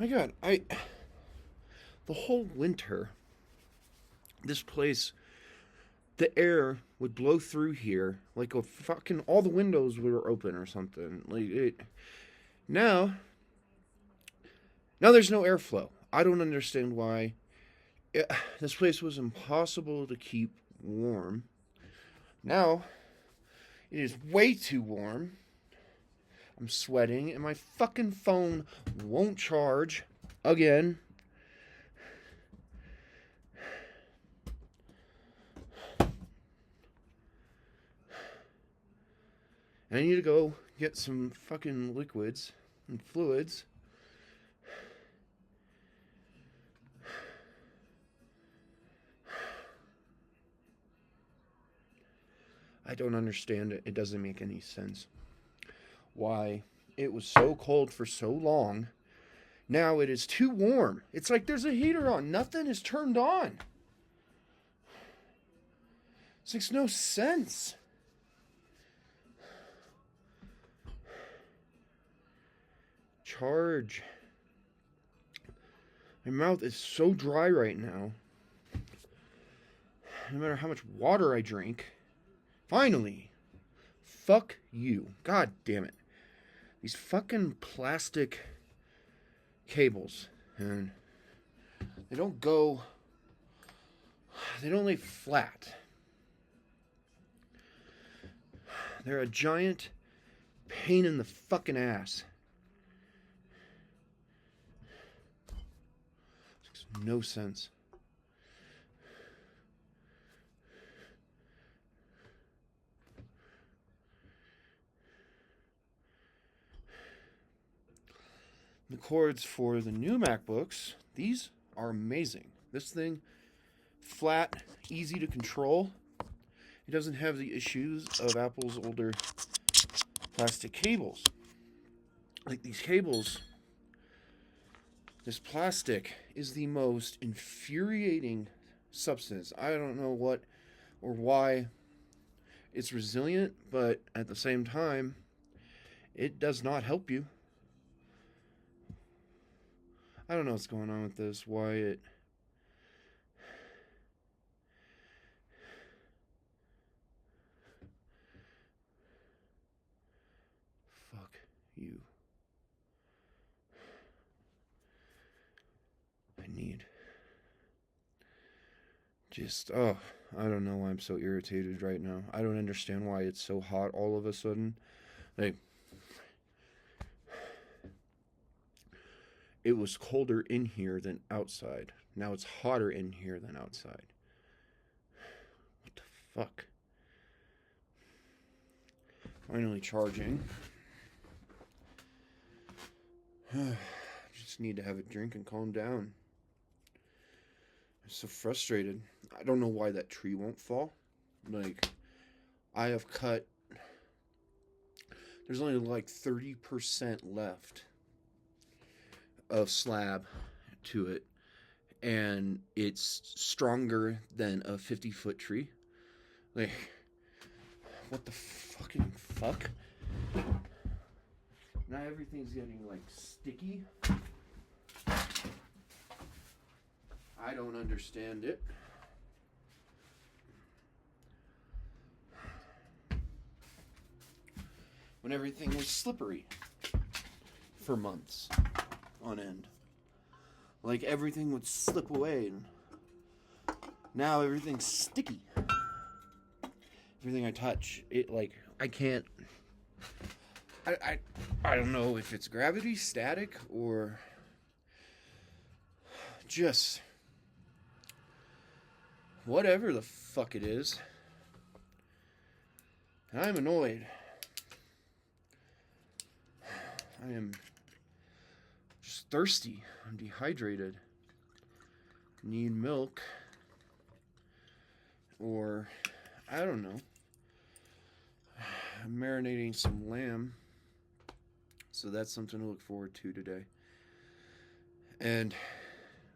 My God, the whole winter, this place, the air would blow through here like a fucking all the windows were open or something. Now, now there's no airflow. I don't understand why. This place was impossible to keep warm. Now it is way too warm. I'm sweating, and my fucking phone won't charge again. And I need to go get some fucking liquids and fluids. I don't understand it. It doesn't make any sense. Why it was so cold for so long. Now it is too warm. It's like there's a heater on. Nothing is turned on. This makes no sense. Charge. My mouth is so dry right now. No matter how much water I drink. Finally. Fuck you. God damn it. These fucking plastic cables. And they don't lay flat. They're a giant pain in the fucking ass. Makes no sense. The cords for the new MacBooks, these are amazing. This thing, flat, easy to control. It doesn't have the issues of Apple's older plastic cables. Like these cables, this plastic is the most infuriating substance. I don't know what or why it's resilient, but at the same time, it does not help you. I don't know what's going on with this, why it... Fuck you. I need... I don't know why I'm so irritated right now. I don't understand why it's so hot all of a sudden. Like... It was colder in here than outside. Now it's hotter in here than outside. What the fuck? Finally charging. Just need to have a drink and calm down. I'm so frustrated. I don't know why that tree won't fall. Like, I have cut... There's only like 30% left of slab to it, and it's stronger than a 50-foot tree. Like, what the fucking fuck? Now everything's getting like sticky. I don't understand it. When everything was slippery for months on end. Like everything would slip away, and now everything's sticky. Everything I touch, it like I can't. I don't know if it's gravity, static, or just whatever the fuck it is. And I'm annoyed. I am just thirsty. I'm dehydrated. Need milk. Or, I don't know. I'm marinating some lamb. So that's something to look forward to today. And,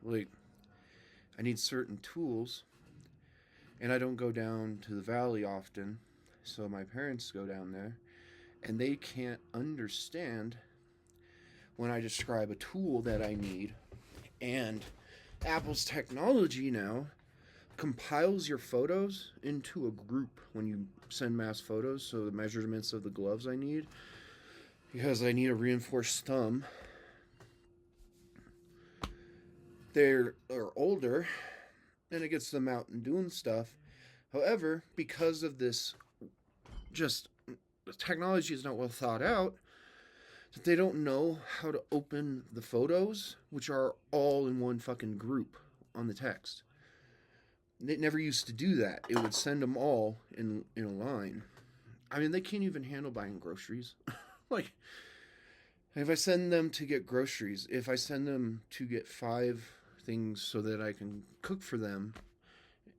like, I need certain tools. And I don't go down to the valley often. So my parents go down there. And they can't understand when I describe a tool that I need. And Apple's technology now compiles your photos into a group when you send mass photos. So the measurements of the gloves I need, because I need a reinforced thumb. They're older, and it gets them out and doing stuff. However, because of this, just the technology is not well thought out, that they don't know how to open the photos, which are all in one fucking group on the text. It never used to do that. It would send them all in a line. I mean, they can't even handle buying groceries. Like, if I send them to get groceries, if I send them to get 5 things so that I can cook for them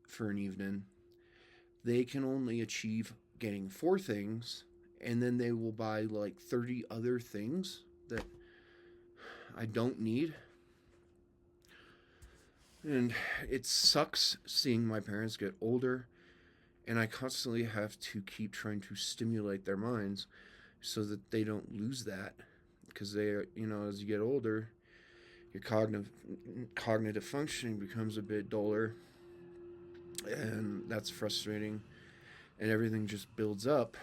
for an evening, they can only achieve getting 4 things, and then they will buy like 30 other things that I don't need. And it sucks seeing my parents get older, and I constantly have to keep trying to stimulate their minds so that they don't lose that. Because they are, as you get older, your cognitive functioning becomes a bit duller, and that's frustrating, and everything just builds up.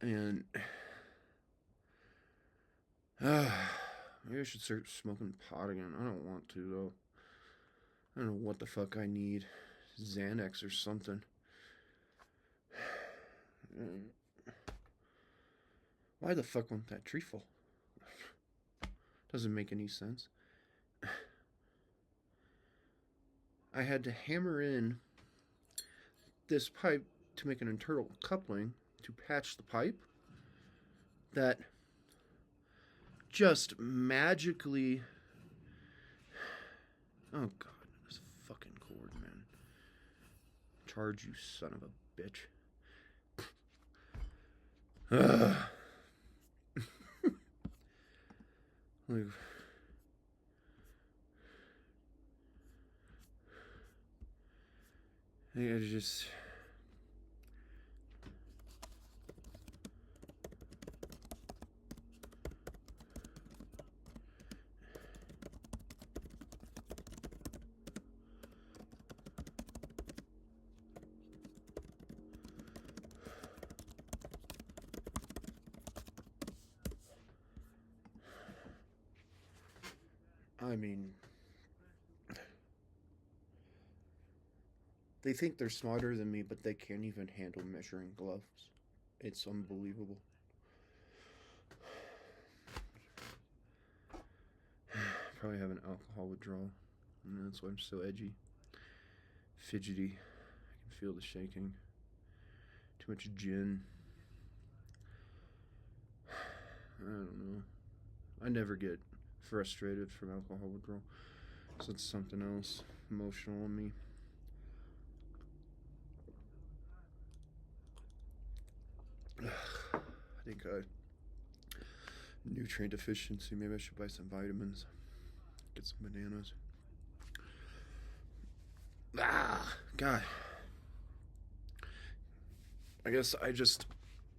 And maybe I should start smoking pot again. I don't want to, though. I don't know what the fuck I need. Xanax or something. Why the fuck won't that tree fall? Doesn't make any sense. I had to hammer in this pipe to make an internal coupling to patch the pipe that just magically... Oh god, this fucking cord, man. Charge, you son of a bitch. Like, I just... I mean, they think they're smarter than me, but they can't even handle measuring gloves. It's unbelievable. Probably have an alcohol withdrawal, and that's why I'm so edgy, fidgety. I can feel the shaking. Too much gin. I don't know. I never get frustrated from alcohol withdrawal, so it's something else emotional in me. I think nutrient deficiency. Maybe I should buy some vitamins. Get some bananas. God. I guess I just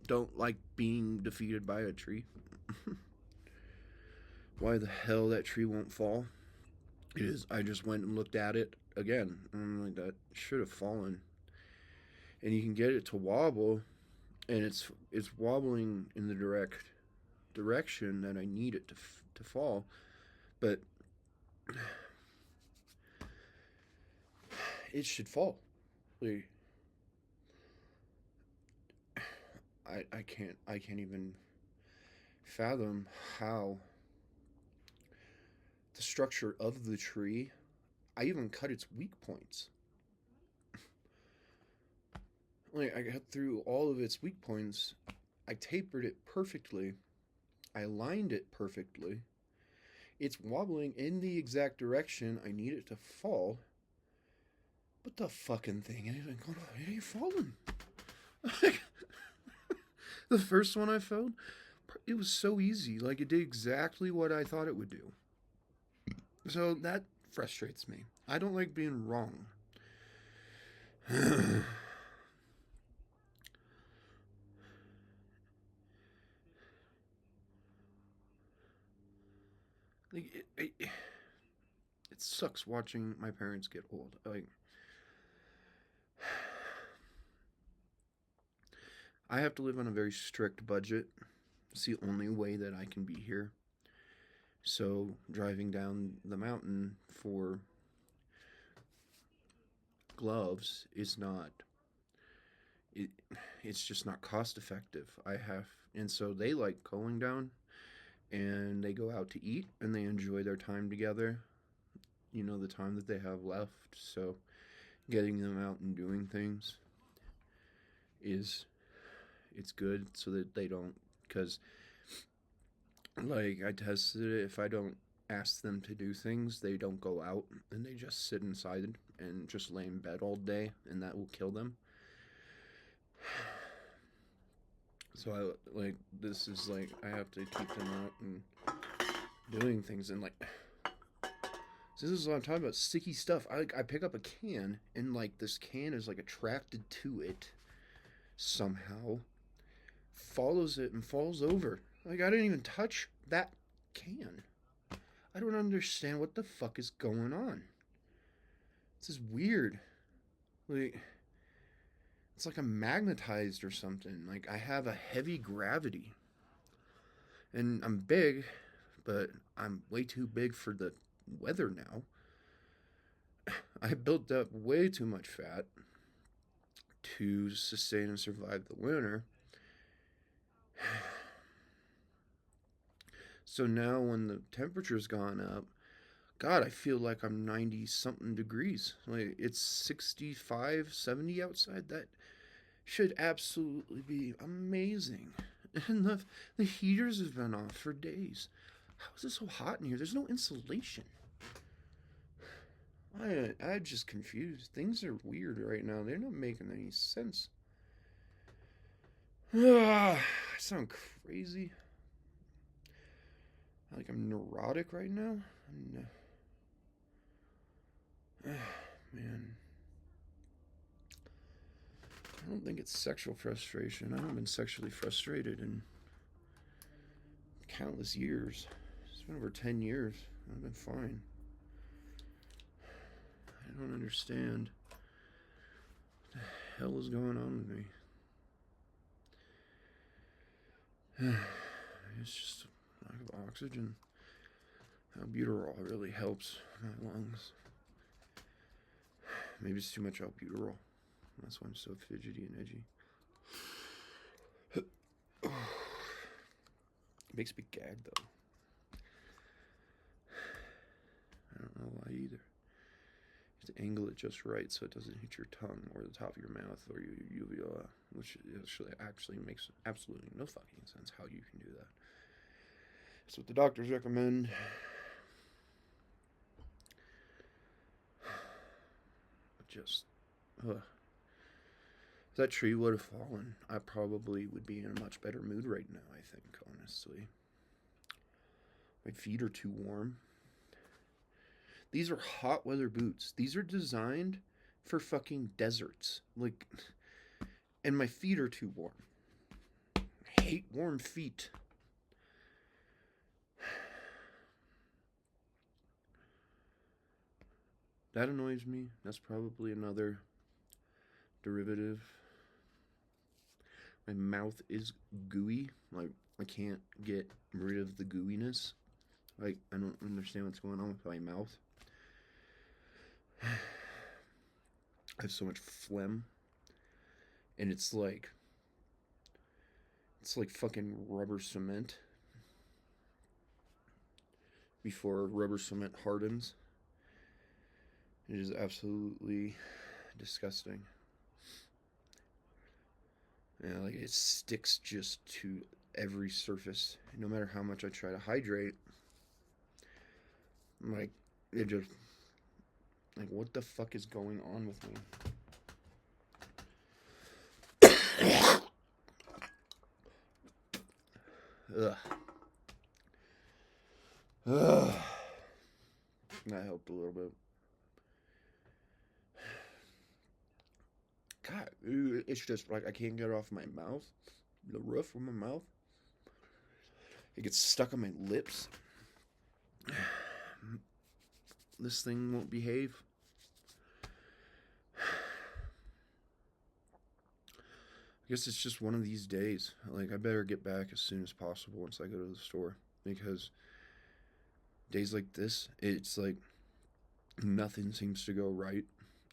don't like being defeated by a tree. Why the hell that tree won't fall? I just went and looked at it again. And I'm like, that should have fallen. And you can get it to wobble, and it's wobbling in the direction that I need it to fall. But it should fall. Like, I can't even fathom how the structure of the tree. I even cut its weak points. Like, I got through all of its weak points. I tapered it perfectly. I lined it perfectly. It's wobbling in the exact direction I need it to fall. But the fucking thing, it ain't falling. The first one I felled, it was so easy. Like, it did exactly what I thought it would do. So that frustrates me. I don't like being wrong. Like it sucks watching my parents get old. Like I have to live on a very strict budget. It's the only way that I can be here. So driving down the mountain for gloves is not it, it's just not cost effective. I have and so they like going down and they go out to eat and they enjoy their time together. You know, the time that they have left. So getting them out and doing things is it's good so that they don't because like I tested it, if I don't ask them to do things, they don't go out and they just sit inside and just lay in bed all day and that will kill them. So I like this is like I have to keep them out and doing things and like so this is what I'm talking about, sticky stuff. I pick up a can and like this can is like attracted to it somehow, follows it and falls over. Like I didn't even touch that can. I don't understand what the fuck is going on. This is weird. Like it's like I'm magnetized or something. Like I have a heavy gravity. And I'm big, but I'm way too big for the weather now. I built up way too much fat to sustain and survive the winter. So now when the temperature's gone up, God, I feel like I'm 90 something degrees. Like it's 65, 70 outside. That should absolutely be amazing. And the heaters have been off for days. How is it so hot in here? There's no insulation. I'm just confused. Things are weird right now. They're not making any sense. I sound crazy. Like I'm neurotic right now. Man. I don't think it's sexual frustration. I haven't been sexually frustrated in countless years. It's been over 10 years. I've been fine. I don't understand what the hell is going on with me. It's just lack of oxygen. Albuterol really helps my lungs. Maybe it's too much albuterol. That's why I'm so fidgety and edgy. It makes me gag though. I don't know why either. You have to angle it just right so it doesn't hit your tongue or the top of your mouth or your uvula, which actually makes absolutely no fucking sense how you can do that. That's what the doctors recommend. Just, if that tree would have fallen, I probably would be in a much better mood right now, I think, honestly. My feet are too warm. These are hot weather boots. These are designed for fucking deserts. Like, and my feet are too warm. I hate warm feet. That annoys me. That's probably another derivative. My mouth is gooey. Like, I can't get rid of the gooiness. Like, I don't understand what's going on with my mouth. I have so much phlegm. And it's like fucking rubber cement. Before rubber cement hardens. It is absolutely disgusting. Yeah, like it sticks just to every surface. No matter how much I try to hydrate, like it just like what the fuck is going on with me? Ugh. Ugh. That helped a little bit. God, it's just like I can't get it off my mouth. The roof of my mouth. It gets stuck on my lips. this thing won't behave. I guess it's just one of these days. Like, I better get back as soon as possible once I go to the store. Because days like this, it's like nothing seems to go right.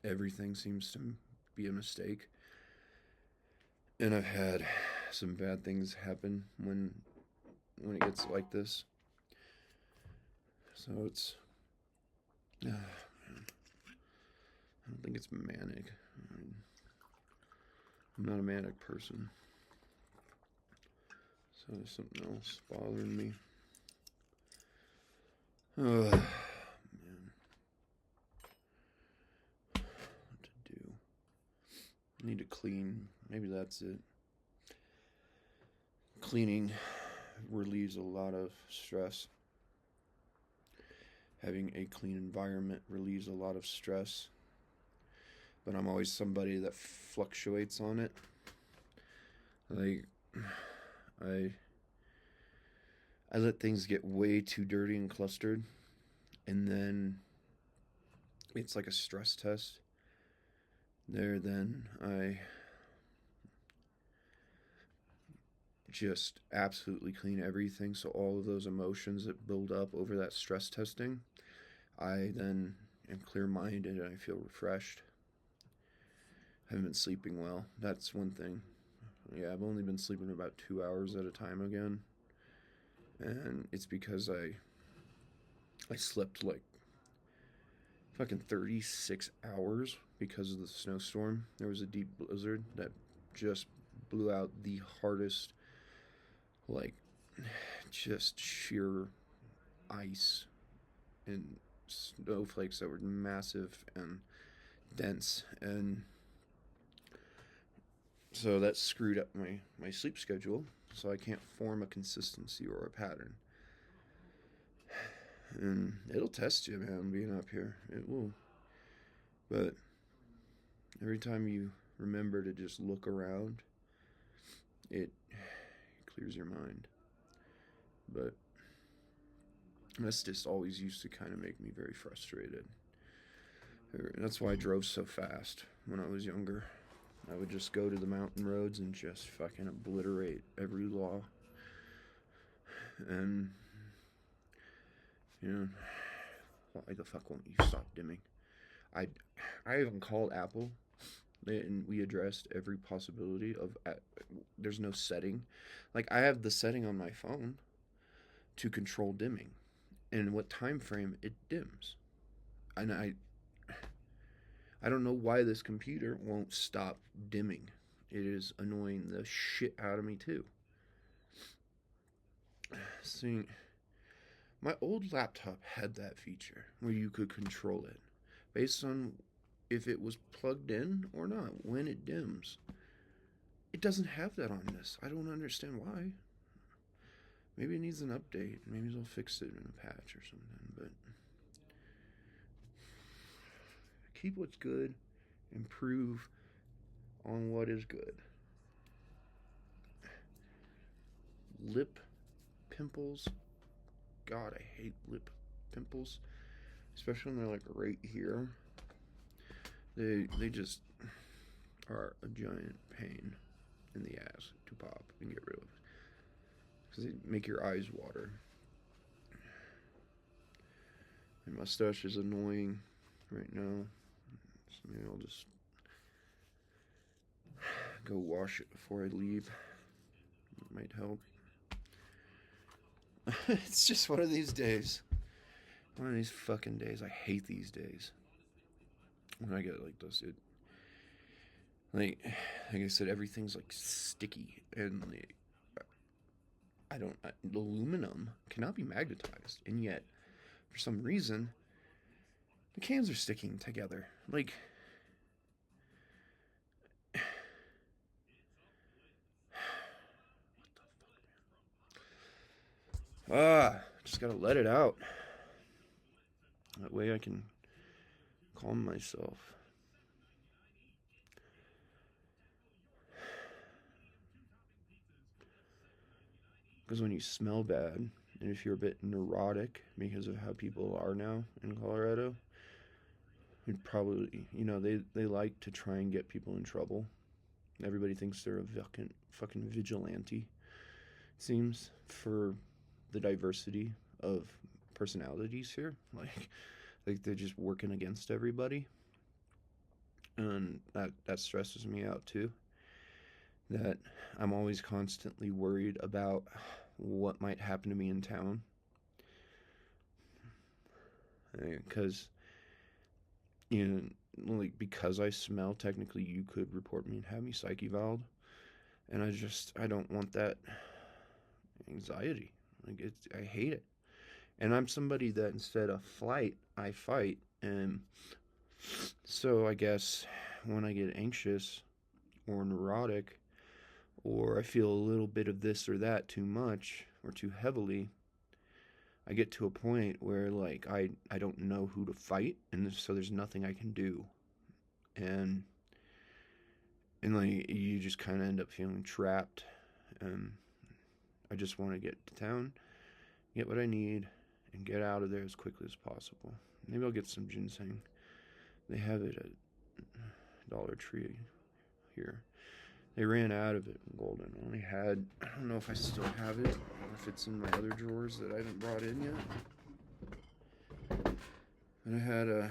Everything seems to be a mistake. And I've had some bad things happen when it gets like this. So it's... man. I don't think it's manic. I'm not a manic person. So there's something else bothering me. Man. What to do? I need to clean. Maybe that's it. Cleaning relieves a lot of stress. Having a clean environment relieves a lot of stress. But I'm always somebody that fluctuates on it. Like, I let things get way too dirty and clustered, and then it's like a stress test. Then I just absolutely clean everything, so all of those emotions that build up over that stress testing, I then am clear-minded and I feel refreshed. I haven't been sleeping well. That's one thing. Yeah, I've only been sleeping about 2 hours at a time again. And it's because I slept like fucking 36 hours because of the snowstorm. There was a deep blizzard that just blew out the hardest, like, just sheer ice and snowflakes that were massive and dense. And so that screwed up my sleep schedule, so I can't form a consistency or a pattern. And it'll test you, man, being up here. It will. But every time you remember to just look around, it clears your mind. But that's just always used to kind of make me very frustrated. That's why I drove so fast when I was younger. I would just go to the mountain roads and just fucking obliterate every law. And, you know, why the fuck won't you stop dimming? I even called Apple, and we addressed every possibility of, there's no setting. Like, I have the setting on my phone to control dimming, and what time frame it dims. And I don't know why this computer won't stop dimming. It is annoying the shit out of me too. See, my old laptop had that feature where you could control it based on if it was plugged in or not when it dims. It doesn't have that on this. I don't understand why. Maybe it needs an update. Maybe they'll fix it in a patch or something, but keep what's good, improve on what is good. Lip pimples. God, I hate lip pimples, especially when they're like right here. They just are a giant pain in the ass to pop and get rid of, because they make your eyes water. My mustache is annoying right now, so maybe I'll just go wash it before I leave. It might help. It's just one of these days. One of these fucking days. I hate these days. When I get like this, like I said, everything's like sticky, and like, aluminum cannot be magnetized, and yet for some reason the cans are sticking together. Like, what the fuck, man? Just gotta let it out. That way I can calm myself. Because when you smell bad, And if you're a bit neurotic because of how people are now in Colorado, you'd probably, they like to try and get people in trouble. Everybody thinks they're a fucking vigilante, seems, for the diversity of personalities here. Like they're just working against everybody. And that stresses me out too. That I'm always constantly worried about what might happen to me in town. Because, because I smell, technically you could report me and have me psych evaled. And I don't want that anxiety. I hate it. And I'm somebody that instead of flight, I fight. And so I guess when I get anxious or neurotic, or I feel a little bit of this or that too much or too heavily, I get to a point where I don't know who to fight, and so there's nothing I can do. And you just kind of end up feeling trapped. And I just want to get to town, get what I need, and get out of there as quickly as possible. Maybe I'll get some ginseng. They have it at Dollar Tree here. They ran out of it in Golden. I only had, I don't know if I still have it, or if it's in my other drawers that I haven't brought in yet. And I had a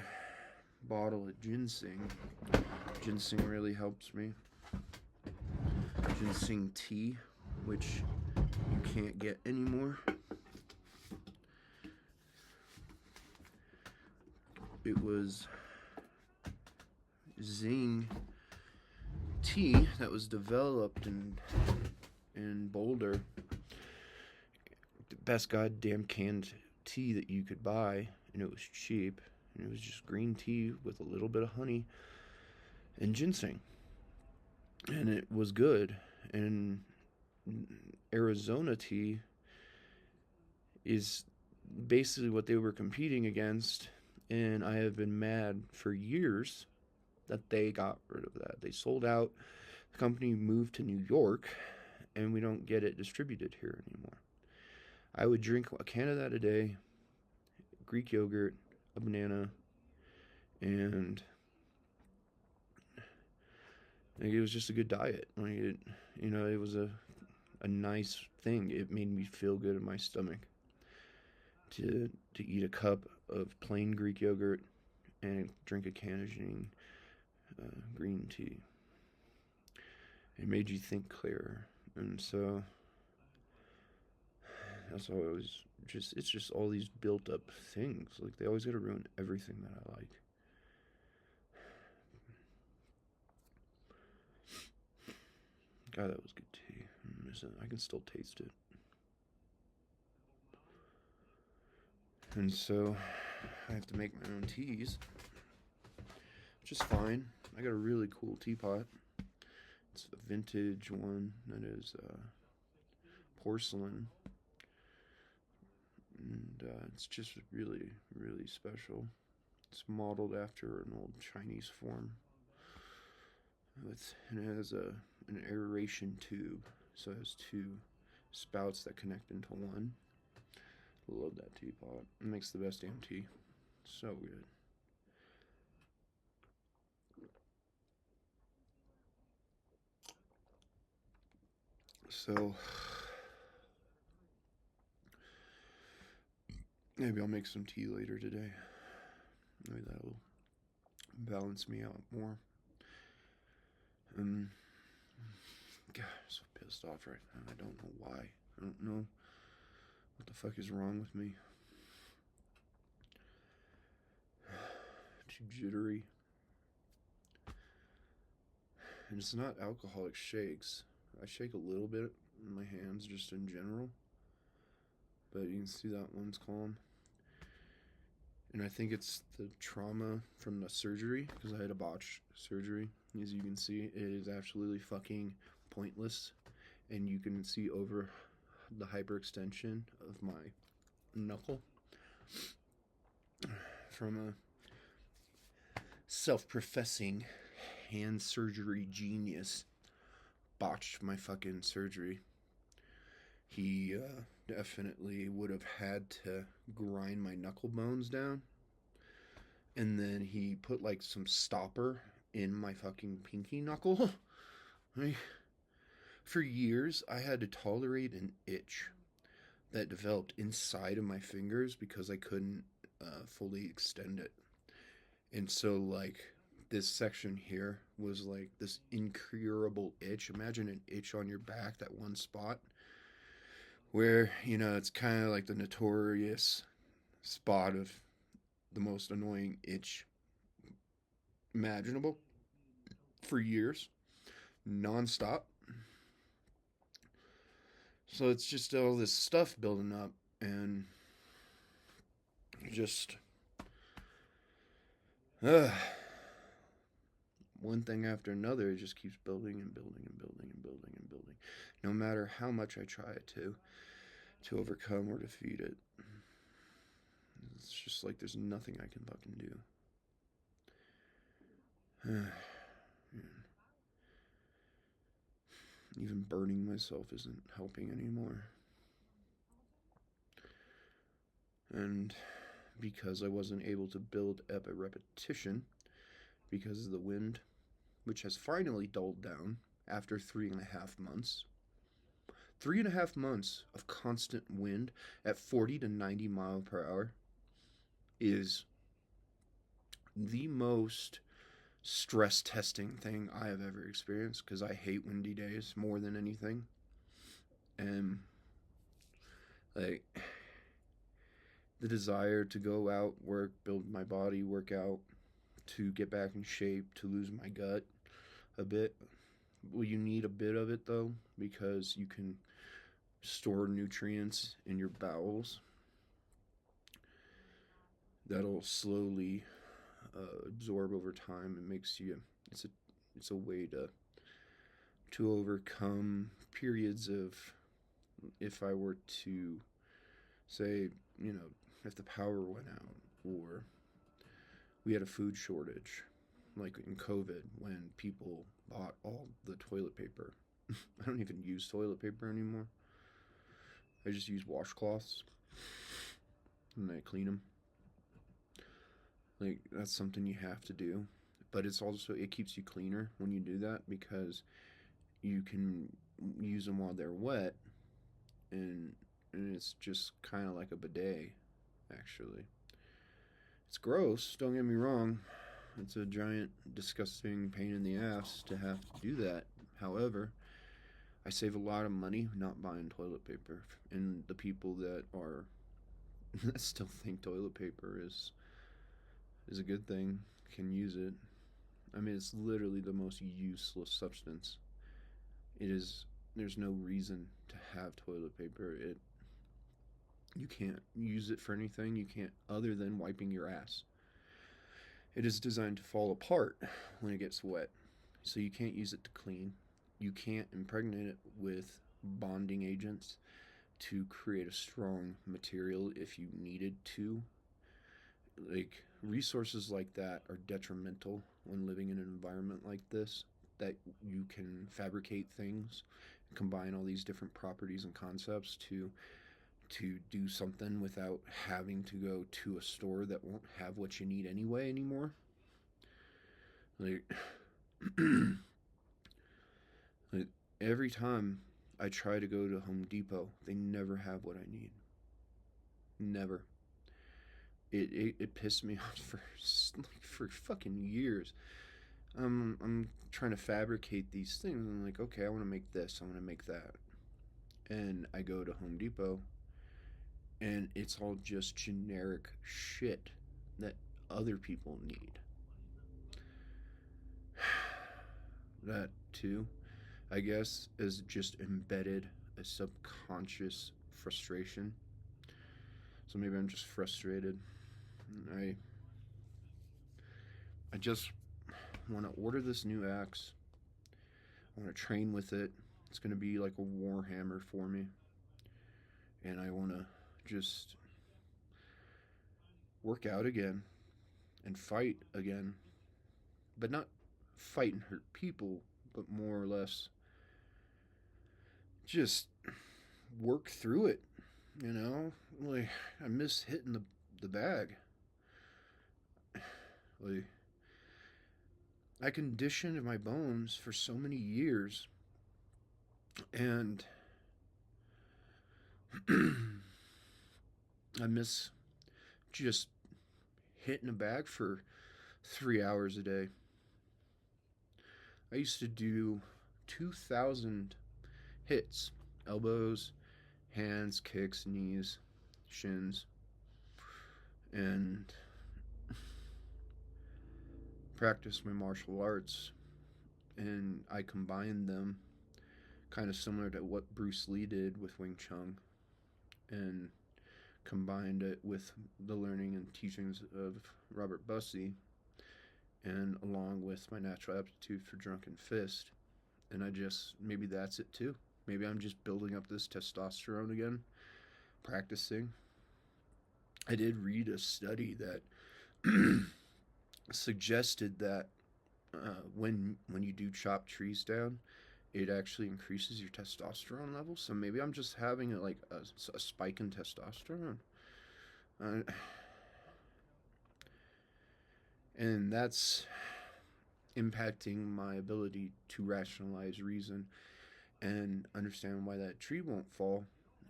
bottle of ginseng. Ginseng really helps me. Ginseng tea, which you can't get anymore. It was Zing tea that was developed in Boulder. The best goddamn canned tea that you could buy, and it was cheap. And it was just green tea with a little bit of honey and ginseng. And it was good. And Arizona tea is basically what they were competing against. And I have been mad for years that they got rid of that. They sold out. The company moved to New York, and we don't get it distributed here anymore. I would drink a can of that a day, Greek yogurt, a banana, and it was just a good diet. It was a nice thing. It made me feel good in my stomach to eat a cup of plain Greek yogurt and drink a can of Jing green tea. It made you think clearer. And so that's always it's just all these built up things. They always gotta ruin everything that I like. God, that was good tea. I can still taste it. And so I have to make my own teas, which is fine. I got a really cool teapot. It's a vintage one that is porcelain. And it's just really, really special. It's modeled after an old Chinese form. And it has an aeration tube, so it has two spouts that connect into one. Love that teapot. It makes the best damn tea. So good. So maybe I'll make some tea later today. Maybe that'll balance me out more. God, I'm so pissed off right now. I don't know why. I don't know what the fuck is wrong with me. Too jittery. And it's not alcoholic shakes. I shake a little bit in my hands just in general. But you can see that one's calm. And I think it's the trauma from the surgery, because I had a botched surgery. As you can see, it is absolutely fucking pointless. And you can see over the hyperextension of my knuckle from a self-professing hand surgery genius. Botched my fucking surgery. He definitely would have had to grind my knuckle bones down. And then he put like some stopper in my fucking pinky knuckle. For years, I had to tolerate an itch that developed inside of my fingers because I couldn't fully extend it. And so, like, this section here was like this incurable itch. Imagine an itch on your back, that one spot where, it's kind of like the notorious spot of the most annoying itch imaginable for years, nonstop. So it's just all this stuff building up, and just one thing after another, it just keeps building and building and building and building and building. No matter how much I try to overcome or defeat it, it's just like there's nothing I can fucking do. Even burning myself isn't helping anymore. And because I wasn't able to build up a repetition because of the wind, which has finally dulled down after 3.5 months. 3.5 months of constant wind at 40 to 90 miles per hour is the most stress testing thing I have ever experienced, because I hate windy days more than anything. And like the desire to go out, work, build my body, work out, to get back in shape, to lose my gut a bit. Well, you need a bit of it though, because you can store nutrients in your bowels that'll slowly absorb over time. It makes you, it's a way to overcome periods of, if I were to say, if the power went out, or we had a food shortage, like in COVID when people bought all the toilet paper. I don't even use toilet paper anymore. I just use washcloths and I clean them. Like, that's something you have to do. But it keeps you cleaner when you do that, because you can use them while they're wet, and it's just kind of like a bidet, actually. It's gross, don't get me wrong. It's a giant, disgusting pain in the ass to have to do that. However, I save a lot of money not buying toilet paper. And the people that still think toilet paper is a good thing can use it. I mean, it's literally the most useless substance. There's no reason to have toilet paper. You can't use it for anything. You can't, other than wiping your ass. It is designed to fall apart when it gets wet. So you can't use it to clean. You can't impregnate it with bonding agents to create a strong material if you needed to. Like, resources like that are detrimental when living in an environment like this, that you can fabricate things, combine all these different properties and concepts to do something without having to go to a store that won't have what you need anyway anymore. Like, like every time I try to go to Home Depot, they never have what I need. Never. It pissed me off for fucking years. I'm trying to fabricate these things. I'm like, okay, I want to make this, I want to make that, and I go to Home Depot, and it's all just generic shit that other people need. That too, I guess, is just embedded a subconscious frustration. So maybe I'm just frustrated. I just want to order this new axe. I want to train with it. It's going to be like a warhammer for me. And I want to just work out again and fight again. But not fight and hurt people, but more or less just work through it. You know, like I miss hitting the bag. Like I conditioned my bones for so many years, and I miss just hitting a bag for 3 hours a day. I used to do 2,000 hits, elbows, hands, kicks, knees, shins, and practice my martial arts. And I combined them kind of similar to what Bruce Lee did with Wing Chun, and combined it with the learning and teachings of Robert Bussey, and along with my natural aptitude for Drunken Fist. And maybe that's it too. Maybe I'm just building up this testosterone again, practicing. I did read a study that suggested that when you do chop trees down, it actually increases your testosterone level. So maybe I'm just having a spike in testosterone, uh, and that's impacting my ability to rationalize reason and understand why that tree won't fall.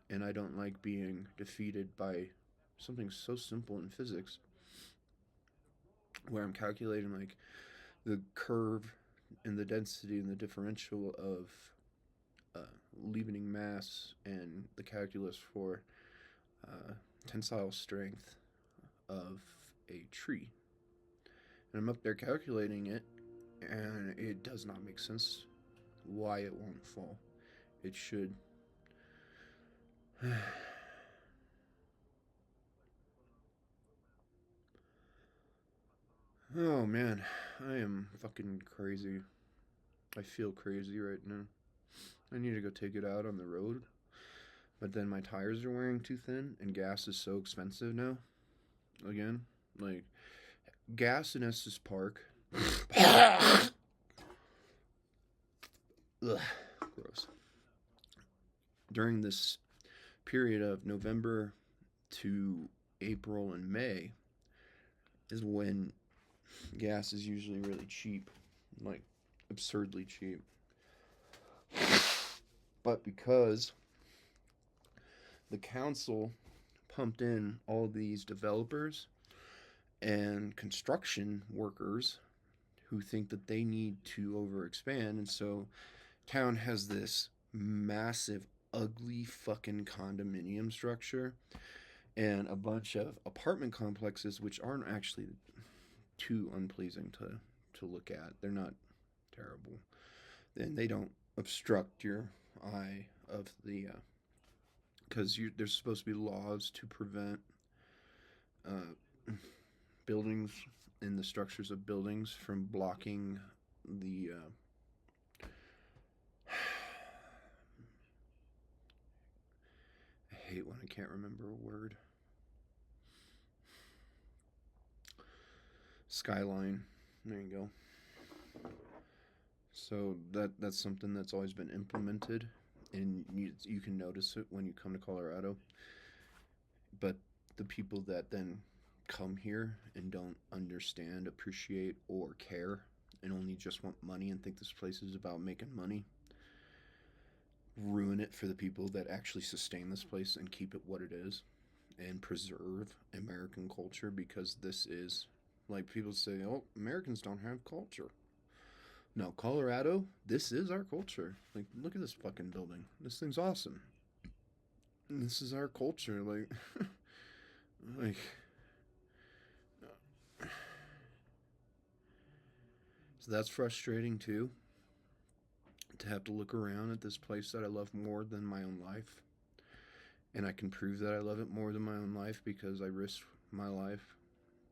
And I don't like being defeated by something so simple in physics, where I'm calculating like the curve and the density and the differential of leavening mass and the calculus for uh, tensile strength of a tree. And I'm up there calculating it, and it does not make sense why it won't fall. It should. Oh man, I am fucking crazy. I feel crazy right now. I need to go take it out on the road, but then my tires are wearing too thin, and gas is so expensive now. Again, like gas in Estes Park. Ugh, gross. During this period of November to April and May is when gas is usually really cheap, like absurdly cheap. But because the council pumped in all these developers and construction workers who think that they need to overexpand, and so town has this massive ugly fucking condominium structure and a bunch of apartment complexes which aren't actually too unpleasing to look at. They're not terrible, and they don't obstruct your eye of the because there's supposed to be laws to prevent buildings and the structures of buildings from blocking the I hate when I can't remember a word. Skyline. There you go. So that's something that's always been implemented, and you can notice it when you come to Colorado. But the people that then come here and don't understand, appreciate, or care, and only just want money and think this place is about making money, ruin it for the people that actually sustain this place and keep it what it is and preserve American culture, because this is like people say, oh, Americans don't have culture. No, Colorado, this is our culture. Like, look at this fucking building. This thing's awesome. And this is our culture. Like, like, so that's frustrating too. To have to look around at this place that I love more than my own life. And I can prove that I love it more than my own life because I risked my life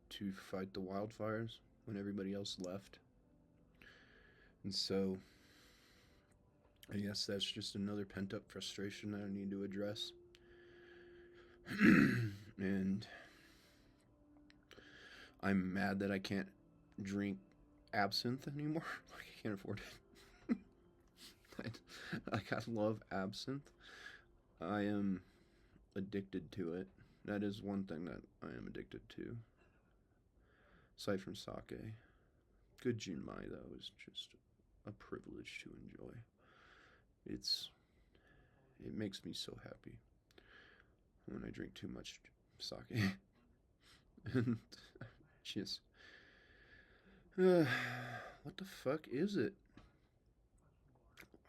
to fight the wildfires when everybody else left. And so, I guess that's just another pent up frustration that I need to address. And I'm mad that I can't drink absinthe anymore. I can't afford it. I love absinthe. I am addicted to it. That is one thing that I am addicted to. Aside from sake. Good junmai, though, is just a privilege to enjoy. It makes me so happy when I drink too much sake. And just, what the fuck is it?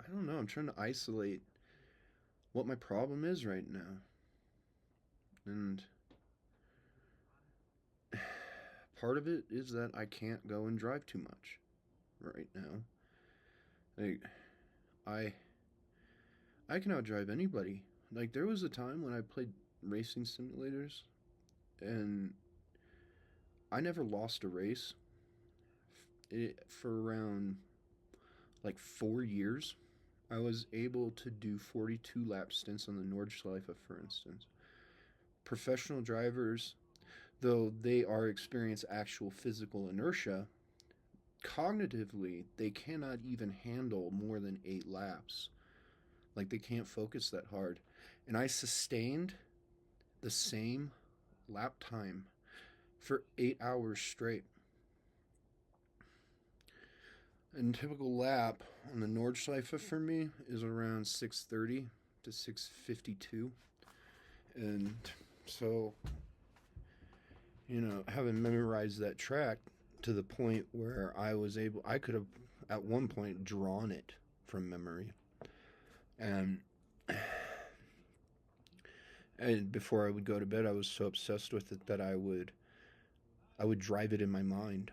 I don't know. I'm trying to isolate what my problem is right now. And part of it is that I can't go and drive too much right now. Like, I can outdrive anybody. Like, there was a time when I played racing simulators, and I never lost a race for around like 4 years. I was able to do 42 lap stints on the Nordschleife, for instance. Professional drivers, though they are experience actual physical inertia, cognitively they cannot even handle more than 8 laps. Like, they can't focus that hard. And I sustained the same lap time for 8 hours straight. And typical lap on the Nordschleife for me is around 6:30 to 6:52. And so, having memorized that track to the point where I could have at one point drawn it from memory. And before I would go to bed, I was so obsessed with it that I would drive it in my mind,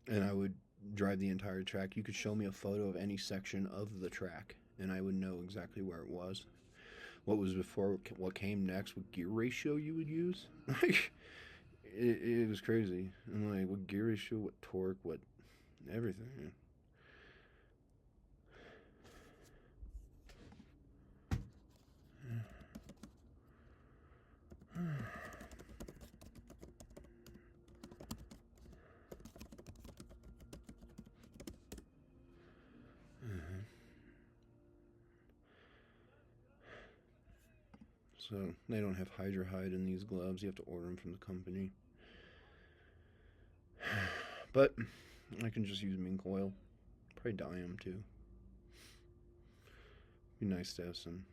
and I would drive the entire track. You could show me a photo of any section of the track, and I would know exactly where it was, what was before, what came next, what gear ratio you would use. Like, it was crazy. And like, what gear ratio, what torque, what everything. Yeah. So they don't have Hydra Hide in these gloves. You have to order them from the company. But I can just use mink oil. Probably dye them too. Be nice to have some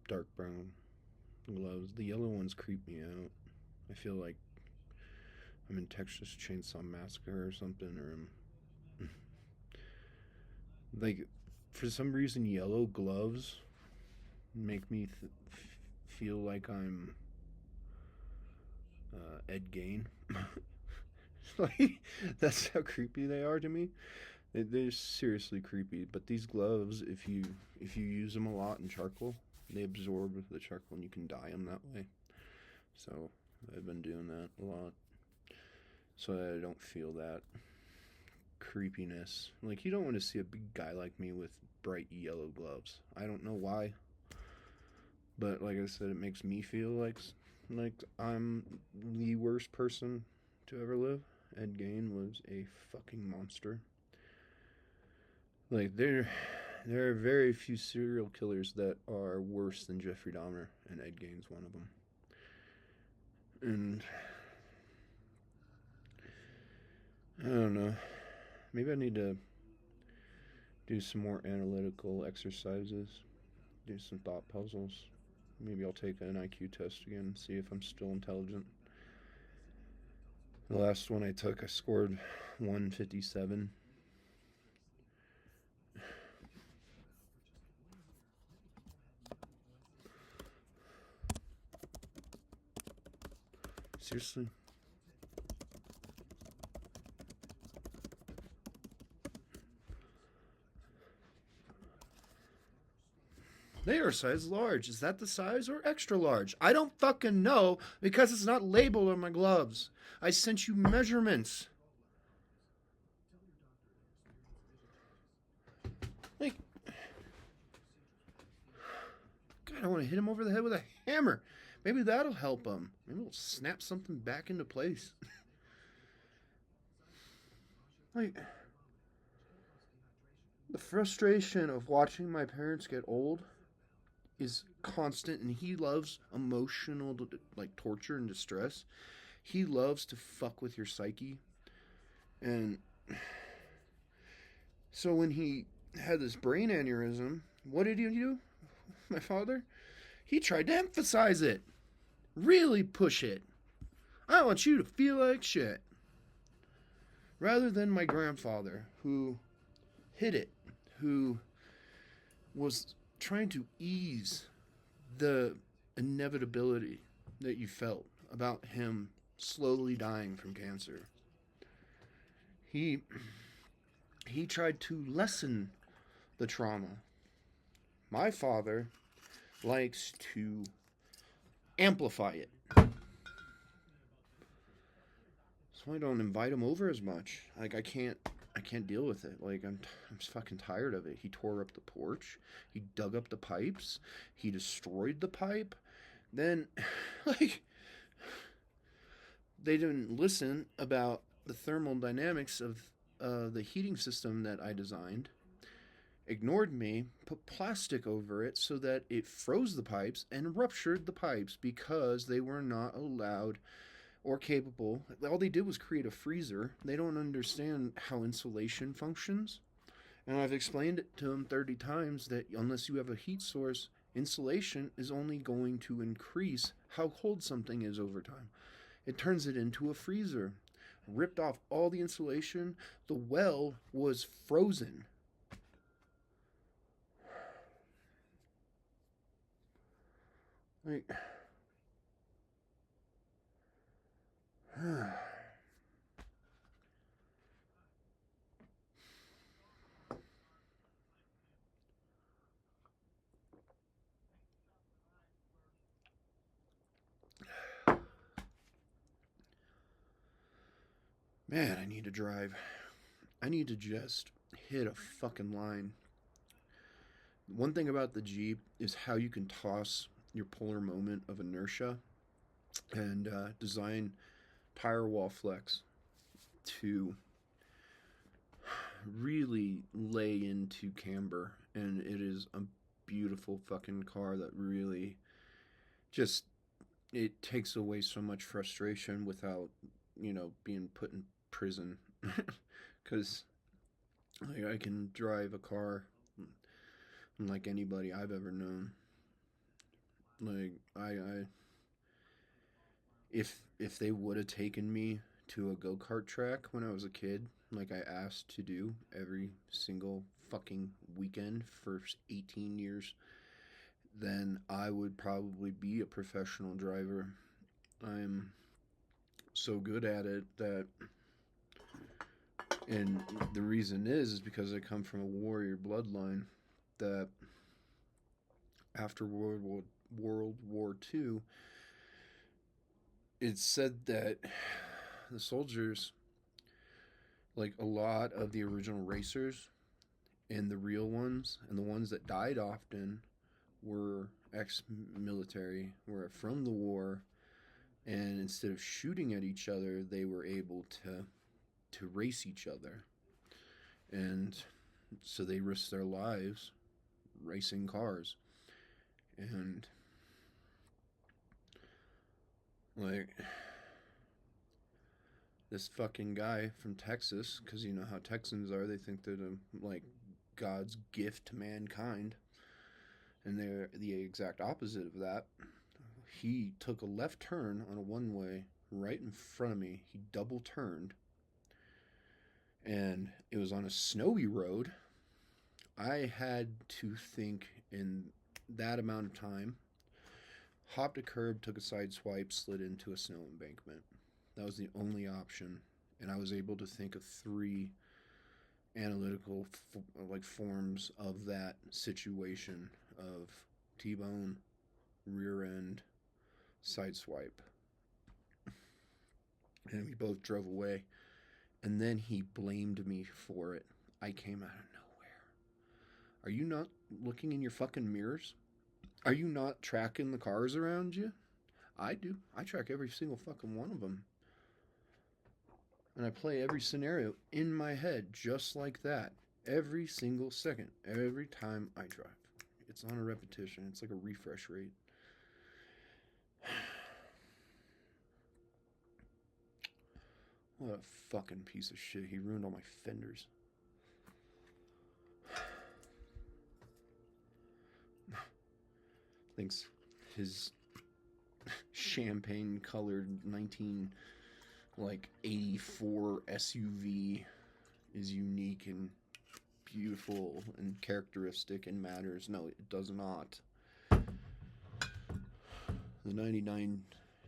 dark brown gloves. The yellow ones creep me out. I feel like I'm in Texas Chainsaw Massacre or something, or I'm like, for some reason, yellow gloves make me feel like I'm Ed Gein. Like, that's how creepy they are to me. They're seriously creepy. But these gloves, if you use them a lot in charcoal, they absorb the charcoal and you can dye them that way. So I've been doing that a lot, so that I don't feel that creepiness. Like, you don't want to see a big guy like me with bright yellow gloves. I don't know why, but like I said, it makes me feel like I'm the worst person to ever live. Ed Gein was a fucking monster. Like, there are very few serial killers that are worse than Jeffrey Dahmer, and Ed Gein's one of them. And I don't know. Maybe I need to do some more analytical exercises, do some thought puzzles. Maybe I'll take an IQ test again and see if I'm still intelligent. The last one I took, I scored 157. Seriously? They are size large. Is that the size or extra large? I don't fucking know, because it's not labeled on my gloves. I sent you measurements. Like, God, I want to hit him over the head with a hammer. Maybe that'll help him. Maybe it'll snap something back into place. Like, the frustration of watching my parents get old is constant, and he loves emotional like torture and distress. He loves to fuck with your psyche. And so when he had this brain aneurysm, what did he do? My father? He tried to emphasize it. Really push it. I want you to feel like shit. Rather than my grandfather, who hid it, who was trying to ease the inevitability that you felt about him slowly dying from cancer. He tried to lessen the trauma. My father likes to amplify it. So I don't invite him over as much. Like I can't deal with it. Like I'm just fucking tired of it. He tore up the porch. He dug up the pipes. He destroyed the pipe. Then like they didn't listen about the thermal dynamics of the heating system that I designed. Ignored me, put plastic over it so that it froze the pipes and ruptured the pipes because they were not allowed or capable. All they did was create a freezer. They don't understand how insulation functions. And I've explained it to them 30 times that unless you have a heat source, insulation is only going to increase how cold something is over time. It turns it into a freezer. Ripped off all the insulation. The well was frozen. Like, man, I need to drive. I need to just hit a fucking line. One thing about the Jeep is how you can toss your polar moment of inertia and design tire wall flex to really lay into camber. And it is a beautiful fucking car that really just, it takes away so much frustration without, being put in prison. Because I can drive a car unlike anybody I've ever known. Like I if they would have taken me to a go-kart track when I was a kid, like I asked to do every single fucking weekend for 18 years, then I would probably be a professional driver. I'm so good at it that, and the reason is because I come from a warrior bloodline that after World War II, it's said that the soldiers, like a lot of the original racers and the real ones and the ones that died often, were ex-military, were from the war, and instead of shooting at each other, they were able to race each other. And so they risked their lives racing cars. And like this fucking guy from Texas, because you know how Texans are, they think they're like God's gift to mankind, and they're the exact opposite of that. He took a left turn on a one-way right in front of me. He double turned, and it was on a snowy road. I had to think in that amount of time, hopped a curb, took a side swipe, slid into a snow embankment. That was the only option, and I was able to think of 3 analytical forms of that situation of T-bone, rear end, side swipe. And we both drove away, and then he blamed me for it. I came out of nowhere. Are you not looking in your fucking mirrors? Are you not tracking the cars around you? I do. I track every single fucking one of them. And I play every scenario in my head just like that. Every single second. Every time I drive. It's on a repetition. It's like a refresh rate. What a fucking piece of shit. He ruined all my fenders. Thinks his champagne colored 1984 SUV is unique and beautiful and characteristic and matters. No, it does not. The 99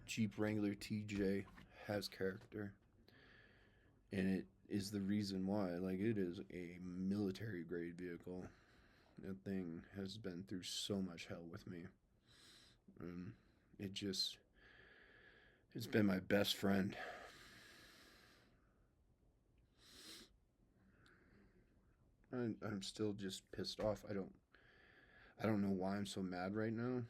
Jeep Wrangler TJ has character, and it is the reason why. Like, it is a military grade vehicle. That thing has been through so much hell with me. It's been my best friend. I'm still just pissed off. I don't know why I'm so mad right now.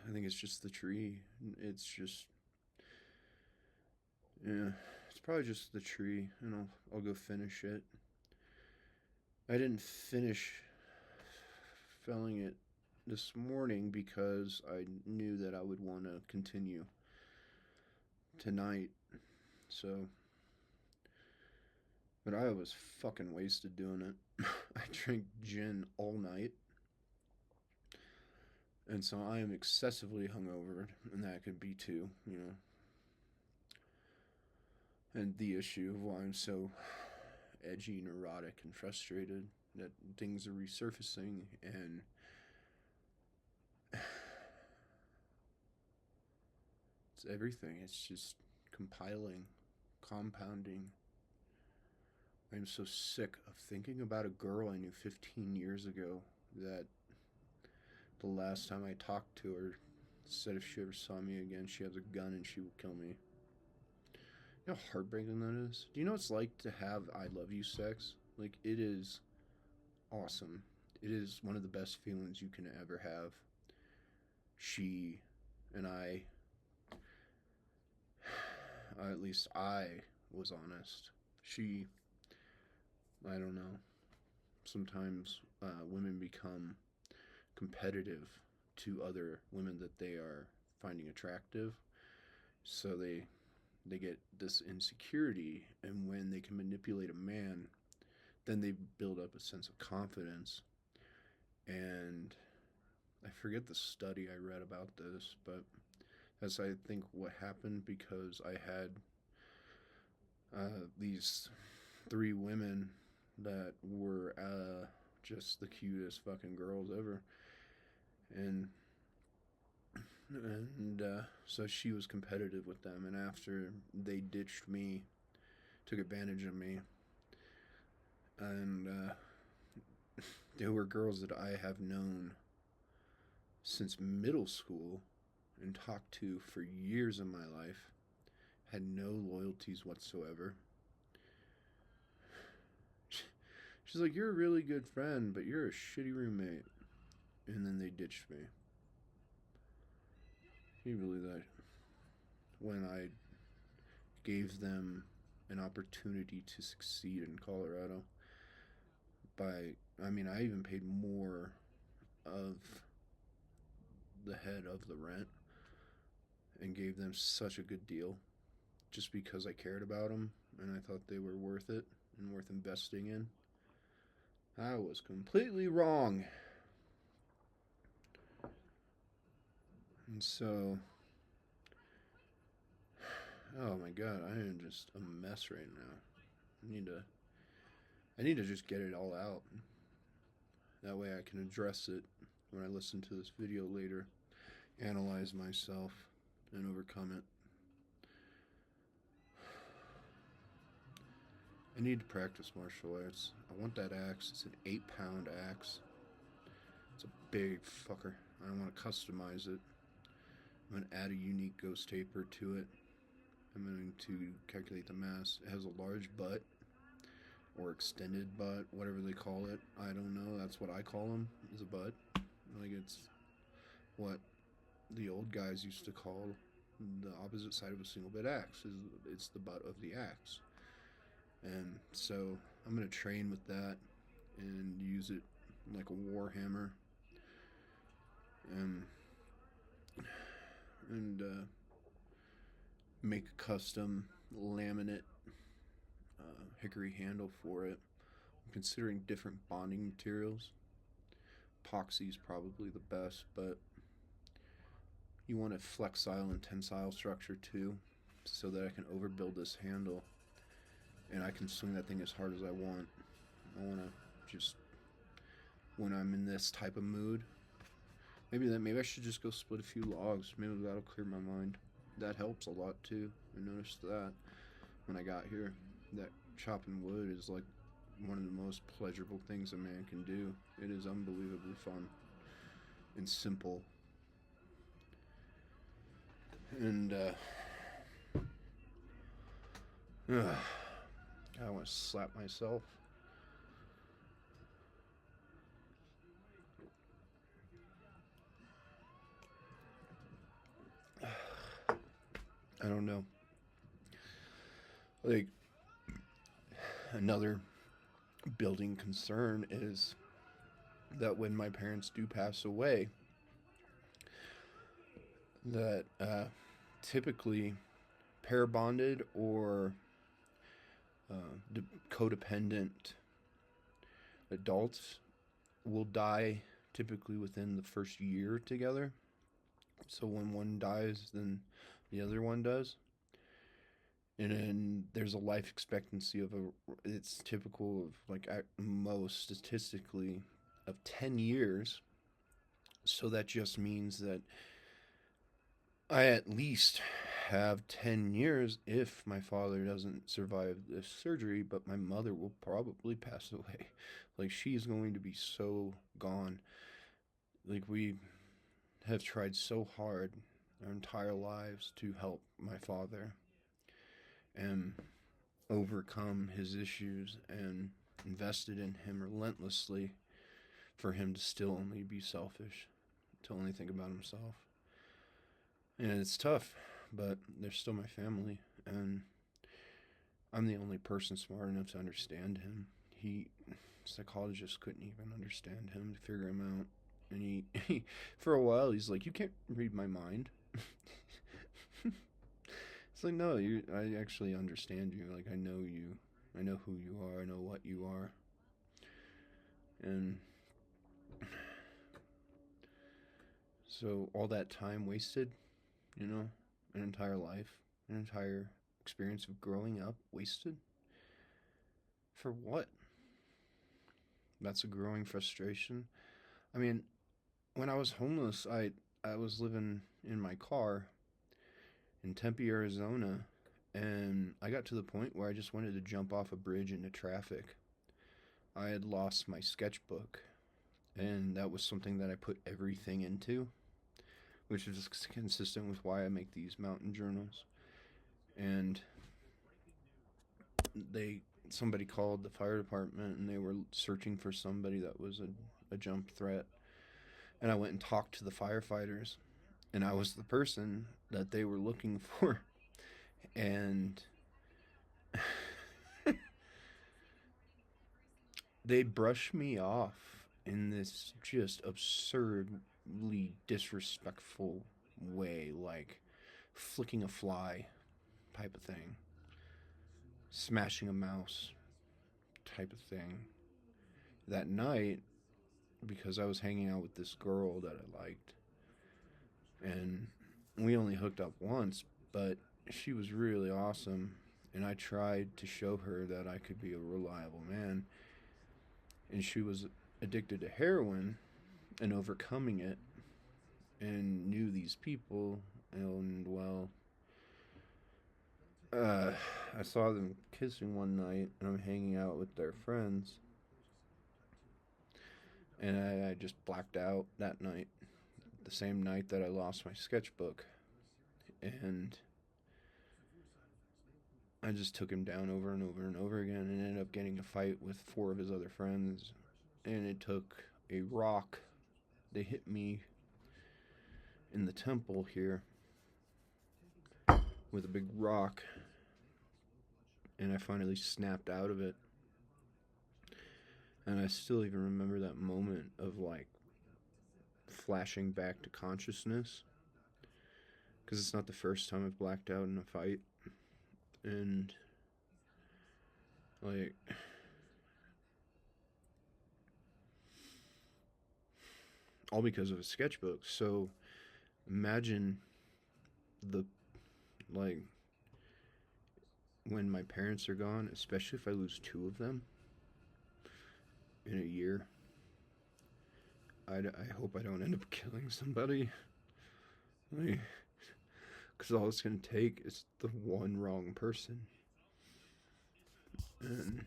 I think it's just the tree. It's just, yeah, it's probably just the tree, and I'll go finish it. I didn't finish felling it this morning because I knew that I would want to continue tonight. So, but I was fucking wasted doing it. I drank gin all night. And so I am excessively hungover, and that could be too, you know. And the issue of why I'm so edgy, neurotic, and frustrated that things are resurfacing, and it's everything. It's just compiling, compounding. I'm so sick of thinking about a girl I knew 15 years ago that the last time I talked to her said if she ever saw me again, she has a gun and she will kill me. You know how heartbreaking that is? Do you know what it's like to have I love you sex? Like, it is awesome. It is one of the best feelings you can ever have. She and I, at least I was honest. She, I don't know. Sometimes women become competitive to other women that they are finding attractive. So they get this insecurity, and when they can manipulate a man, then they build up a sense of confidence. And I forget the study I read about this, but that's, I think, what happened, because I had these 3 women that were just the cutest fucking girls ever. And so she was competitive with them, and after they ditched me, took advantage of me, and they were girls that I have known since middle school and talked to for years in my life, had no loyalties whatsoever. She's like, you're a really good friend, but you're a shitty roommate. And then they ditched me. Can you believe that? When I gave them an opportunity to succeed in Colorado, I even paid more of the head of the rent and gave them such a good deal just because I cared about them and I thought they were worth it and worth investing in. I was completely wrong. And so, oh my god, I am just a mess right now. I need to just get it all out. That way I can address it when I listen to this video later, analyze myself, and overcome it. I need to practice martial arts. I want that axe. It's an 8-pound axe. It's a big fucker. I want to customize it. I'm going to add a unique ghost taper to it. I'm going to calculate the mass. It has a large butt, or extended butt, whatever they call it. I don't know. That's what I call them, is a butt. Like, it's what the old guys used to call the opposite side of a single bit axe. It's the butt of the axe. And so I'm gonna train with that and use it like a war hammer, and and make a custom laminate hickory handle for it. I'm considering different bonding materials. Epoxy is probably the best, but you want a flexile and tensile structure too, so that I can overbuild this handle and I can swing that thing as hard as I want. I want to just, when I'm in this type of mood, maybe I should just go split a few logs. Maybe that'll clear my mind. That helps a lot too. I noticed that when I got here, that chopping wood is like one of the most pleasurable things a man can do. It is unbelievably fun and simple. And I want to slap myself. I don't know. Like, another building concern is that when my parents do pass away, that typically pair bonded or codependent adults will die typically within the first year together. So when one dies, then the other one does. And then there's a life expectancy of it's typical of like at most statistically of 10 years. So that just means that I at least have 10 years if my father doesn't survive this surgery, but my mother will probably pass away. Like, she's going to be so gone. Like, we have tried so hard our entire lives to help my father and overcome his issues and invested in him relentlessly for him to still only be selfish, to only think about himself. And it's tough, but they're still my family, and I'm the only person smart enough to understand him. Psychologists couldn't even understand him to figure him out. And he for a while, he's like, "You can't read my mind." It's like, no, I actually understand you. Like, I know you. I know who you are. I know what you are. And so all that time wasted, an entire life, an entire experience of growing up wasted? For what? That's a growing frustration. I mean, when I was homeless, I was living in my car in Tempe, Arizona, and I got to the point where I just wanted to jump off a bridge into traffic. I had lost my sketchbook, and that was something that I put everything into, which is consistent with why I make these mountain journals. And somebody called the fire department, and they were searching for somebody that was a jump threat. And I went and talked to the firefighters, and I was the person that they were looking for. And they brushed me off in this just absurdly disrespectful way, like flicking a fly type of thing, smashing a mouse type of thing. That night, because I was hanging out with this girl that I liked, and we only hooked up once, but she was really awesome, and I tried to show her that I could be a reliable man. And she was addicted to heroin and overcoming it, and knew these people, and I saw them kissing one night, and I'm hanging out with their friends, and I just blacked out that night, the same night that I lost my sketchbook, and I just took him down over and over and over again, and ended up getting a fight with 4 of his other friends, and it took a rock. They hit me in the temple here with a big rock, and I finally snapped out of it. And I still even remember that moment of like flashing back to consciousness. Because it's not the first time I've blacked out in a fight. And like, all because of a sketchbook. So imagine the, like, when my parents are gone, especially if I lose two of them in a year. I hope I don't end up killing somebody. Like, because all it's going to take is the one wrong person. And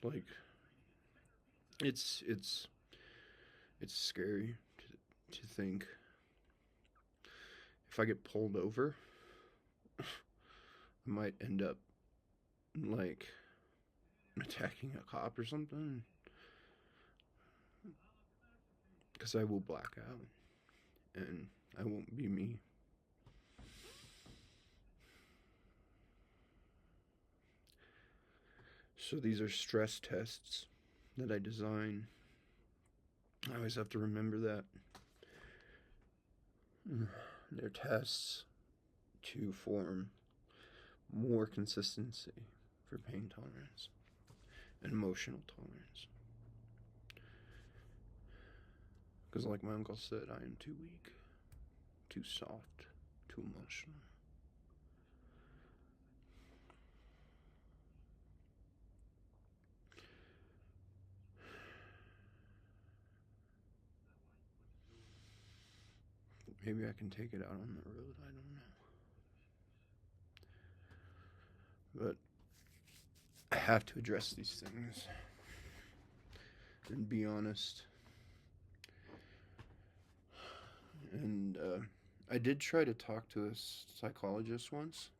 like, it's scary to think if I get pulled over, I might end up like attacking a cop or something, because I will black out and I won't be me. So these are stress tests that I design. I always have to remember that. They're tests to form more consistency for pain tolerance and emotional tolerance. Because, like my uncle said, I am too weak, too soft, too emotional. Maybe I can take it out on the road, I don't know. But I have to address these things and be honest. And I did try to talk to a psychologist once,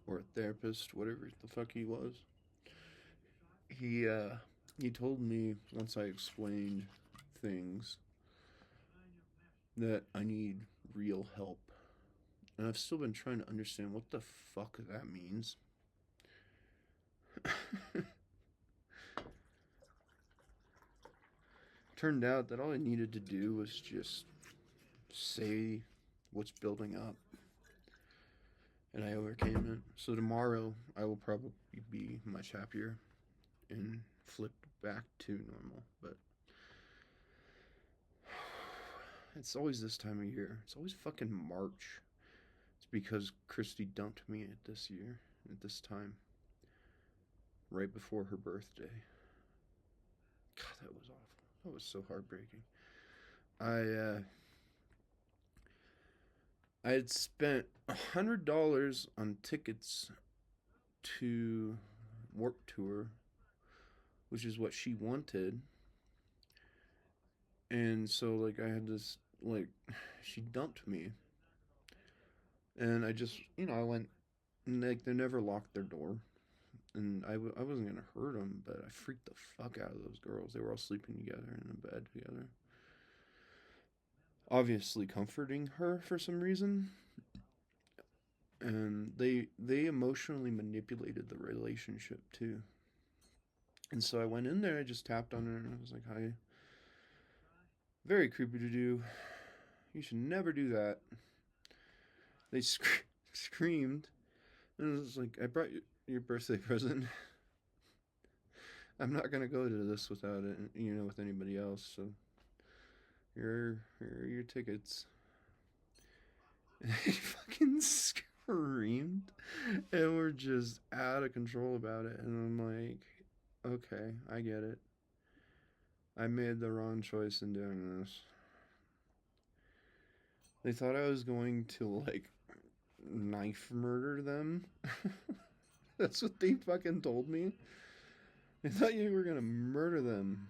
or a therapist, whatever the fuck he was. He told me once I explained things that I need real help. And I've still been trying to understand what the fuck that means. Turned out that all I needed to do was just say what's building up. And I overcame it. So tomorrow I will probably be much happier and flip back to normal. But it's always this time of year. It's always fucking March. It's because Christy dumped me at this year, at this time, right before her birthday. God, that was awful. That was so heartbreaking. I had spent $100 on tickets to Warped Tour, which is what she wanted. And so, like, I had this, like, she dumped me. And I just, I went, and, like, they never locked their door. And I wasn't going to hurt them, but I freaked the fuck out of those girls. They were all sleeping together in a bed together. Obviously comforting her for some reason. And they emotionally manipulated the relationship, too. And so I went in there, I just tapped on her, and I was like, hi. Very creepy to do. You should never do that. They screamed. And it was like, I brought you your birthday present. I'm not gonna go to this without it, with anybody else. So here are your tickets. And they fucking screamed, and we're just out of control about it. And I'm like, okay, I get it. I made the wrong choice in doing this. They thought I was going to, like, knife murder them. That's what they fucking told me. They thought you were gonna murder them.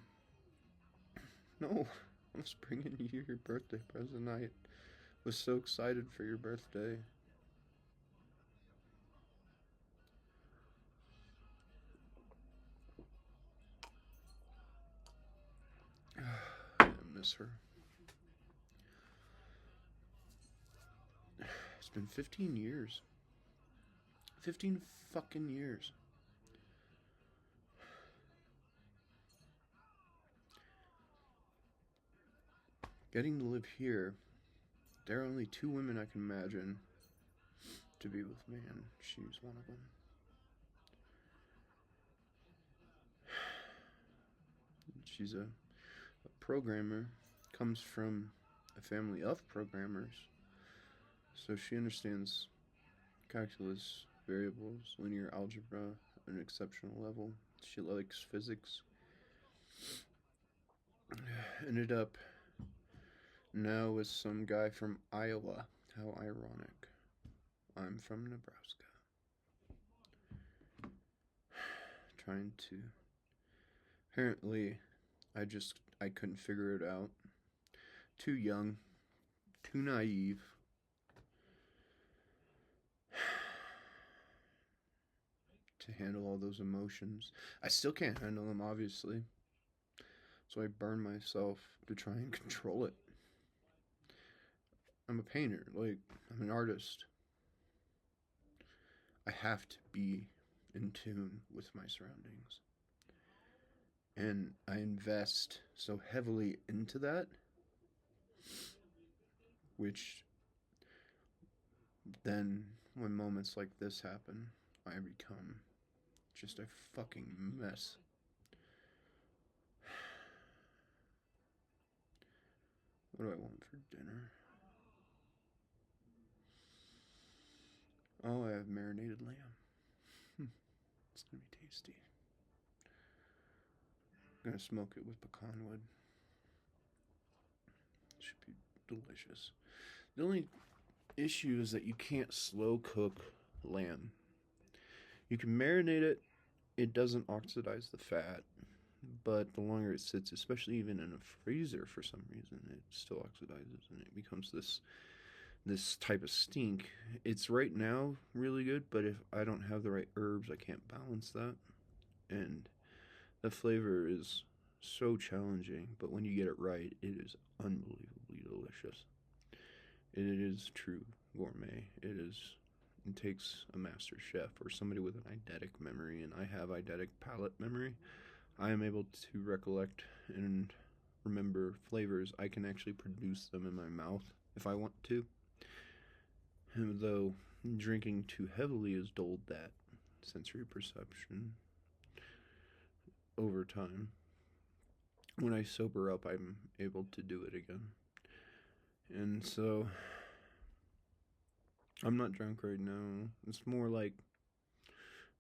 No, I'm just bringing you your birthday present. I was so excited for your birthday. miss her. It's been 15 years. 15 fucking years. Getting to live here, there are only 2 women I can imagine to be with me, and she's one of them. She's a programmer, comes from a family of programmers, so she understands calculus, variables, linear algebra at an exceptional level. She likes physics. Ended up now with some guy from Iowa. How ironic. I'm from Nebraska. Trying to... Apparently, I couldn't figure it out. Too young. Too naive. To handle all those emotions. I still can't handle them, obviously. So I burn myself to try and control it. I'm a painter. I'm an artist. I have to be in tune with my surroundings. And I invest so heavily into that, which then, when moments like this happen, I become just a fucking mess. What do I want for dinner? Oh, I have marinated lamb. It's gonna be tasty. I'm gonna smoke it with pecan wood. It should be delicious. The only issue is that you can't slow cook lamb. You can marinate it, it doesn't oxidize the fat, but the longer it sits, especially even in a freezer for some reason, it still oxidizes and it becomes this type of stink. It's right now really good, but if I don't have the right herbs, I can't balance that. And the flavor is so challenging, but when you get it right, it is unbelievably delicious. It is true gourmet. It takes a master chef or somebody with an eidetic memory, and I have eidetic palate memory. I am able to recollect and remember flavors. I can actually produce them in my mouth if I want to. And though drinking too heavily has dulled that sensory perception over time, when I sober up, I'm able to do it again. And so, I'm not drunk right now. It's more like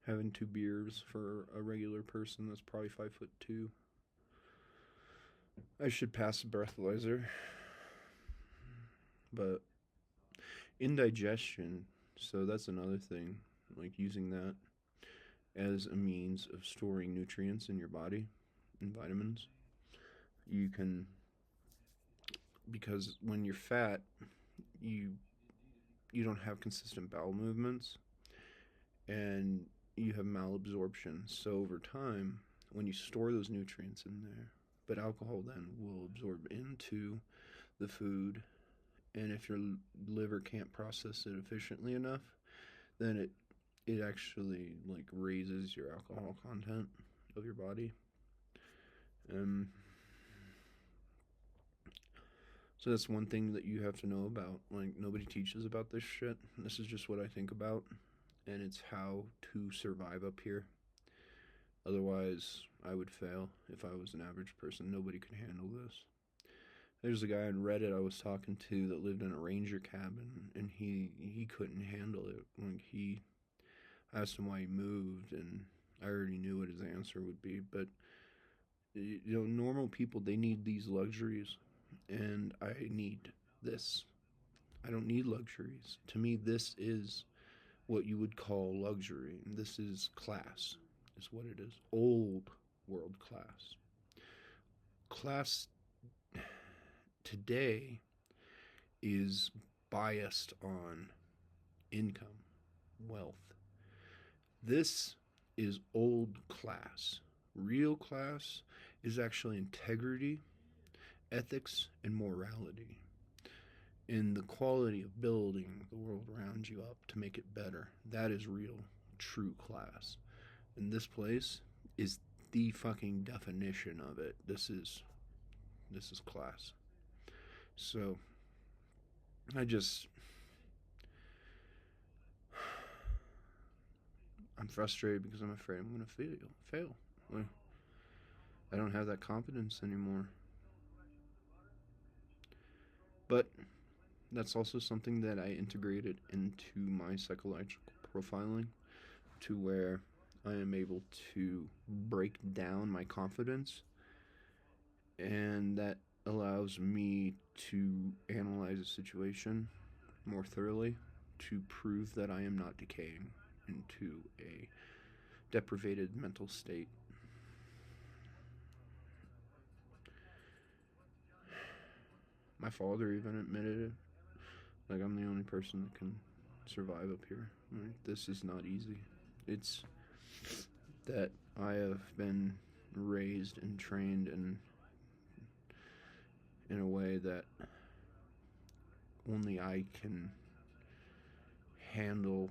having 2 beers for a regular person that's probably 5'2". I should pass a breathalyzer. But indigestion, so that's another thing, like using that as a means of storing nutrients in your body and vitamins. You can, because when you're fat, you don't have consistent bowel movements and you have malabsorption. So over time, when you store those nutrients in there, but alcohol then will absorb into the food, and if your liver can't process it efficiently enough, then it actually raises your alcohol content of your body. So that's one thing that you have to know about. Nobody teaches about this shit. This is just what I think about, and it's how to survive up here. Otherwise, I would fail if I was an average person. Nobody could handle this. There's a guy on Reddit I was talking to that lived in a ranger cabin, and he couldn't handle it. I asked him why he moved, and I already knew what his answer would be. But normal people, they need these luxuries, and I need this. I don't need luxuries. To me, this is what you would call luxury. This is class, is what it is. Old world class. Class today is biased on income, wealth. This is old class. Real class is actually integrity ethics and morality, in the quality of building the world around you up to make it better. That is real, true class. And this place is the fucking definition of it. This is class. So I just I'm frustrated because I'm afraid I'm gonna fail. I don't have that confidence anymore. But that's also something that I integrated into my psychological profiling, to where I am able to break down my confidence, and that allows me to analyze a situation more thoroughly to prove that I am not decaying into a deprivated mental state. My father even admitted it. Like, I'm the only person that can survive up here. Like, this is not easy. It's that I have been raised and trained in a way that only I can handle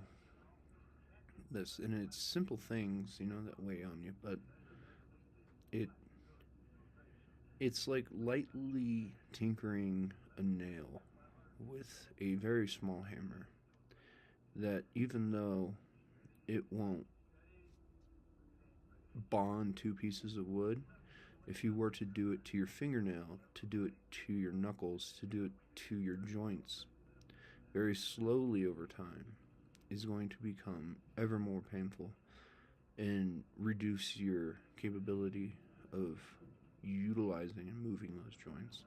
this. And it's simple things, that weigh on you, but it it's like lightly tinkering a nail with a very small hammer, that even though it won't bond two pieces of wood, if you were to do it to your fingernail, to do it to your knuckles, to do it to your joints, very slowly over time, is going to become ever more painful and reduce your capability of utilizing and moving those joints.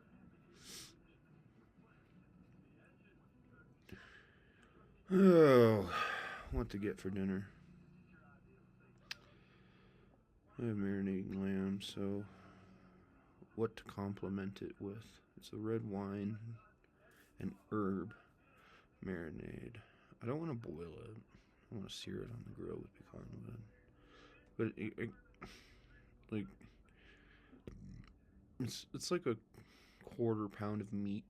Oh, what to get for dinner? I have marinating lamb, so what to complement it with? It's a red wine and herb marinade. I don't want to boil it. I want to sear it on the grill with pecan wood. But like, it's like a quarter pound of meat,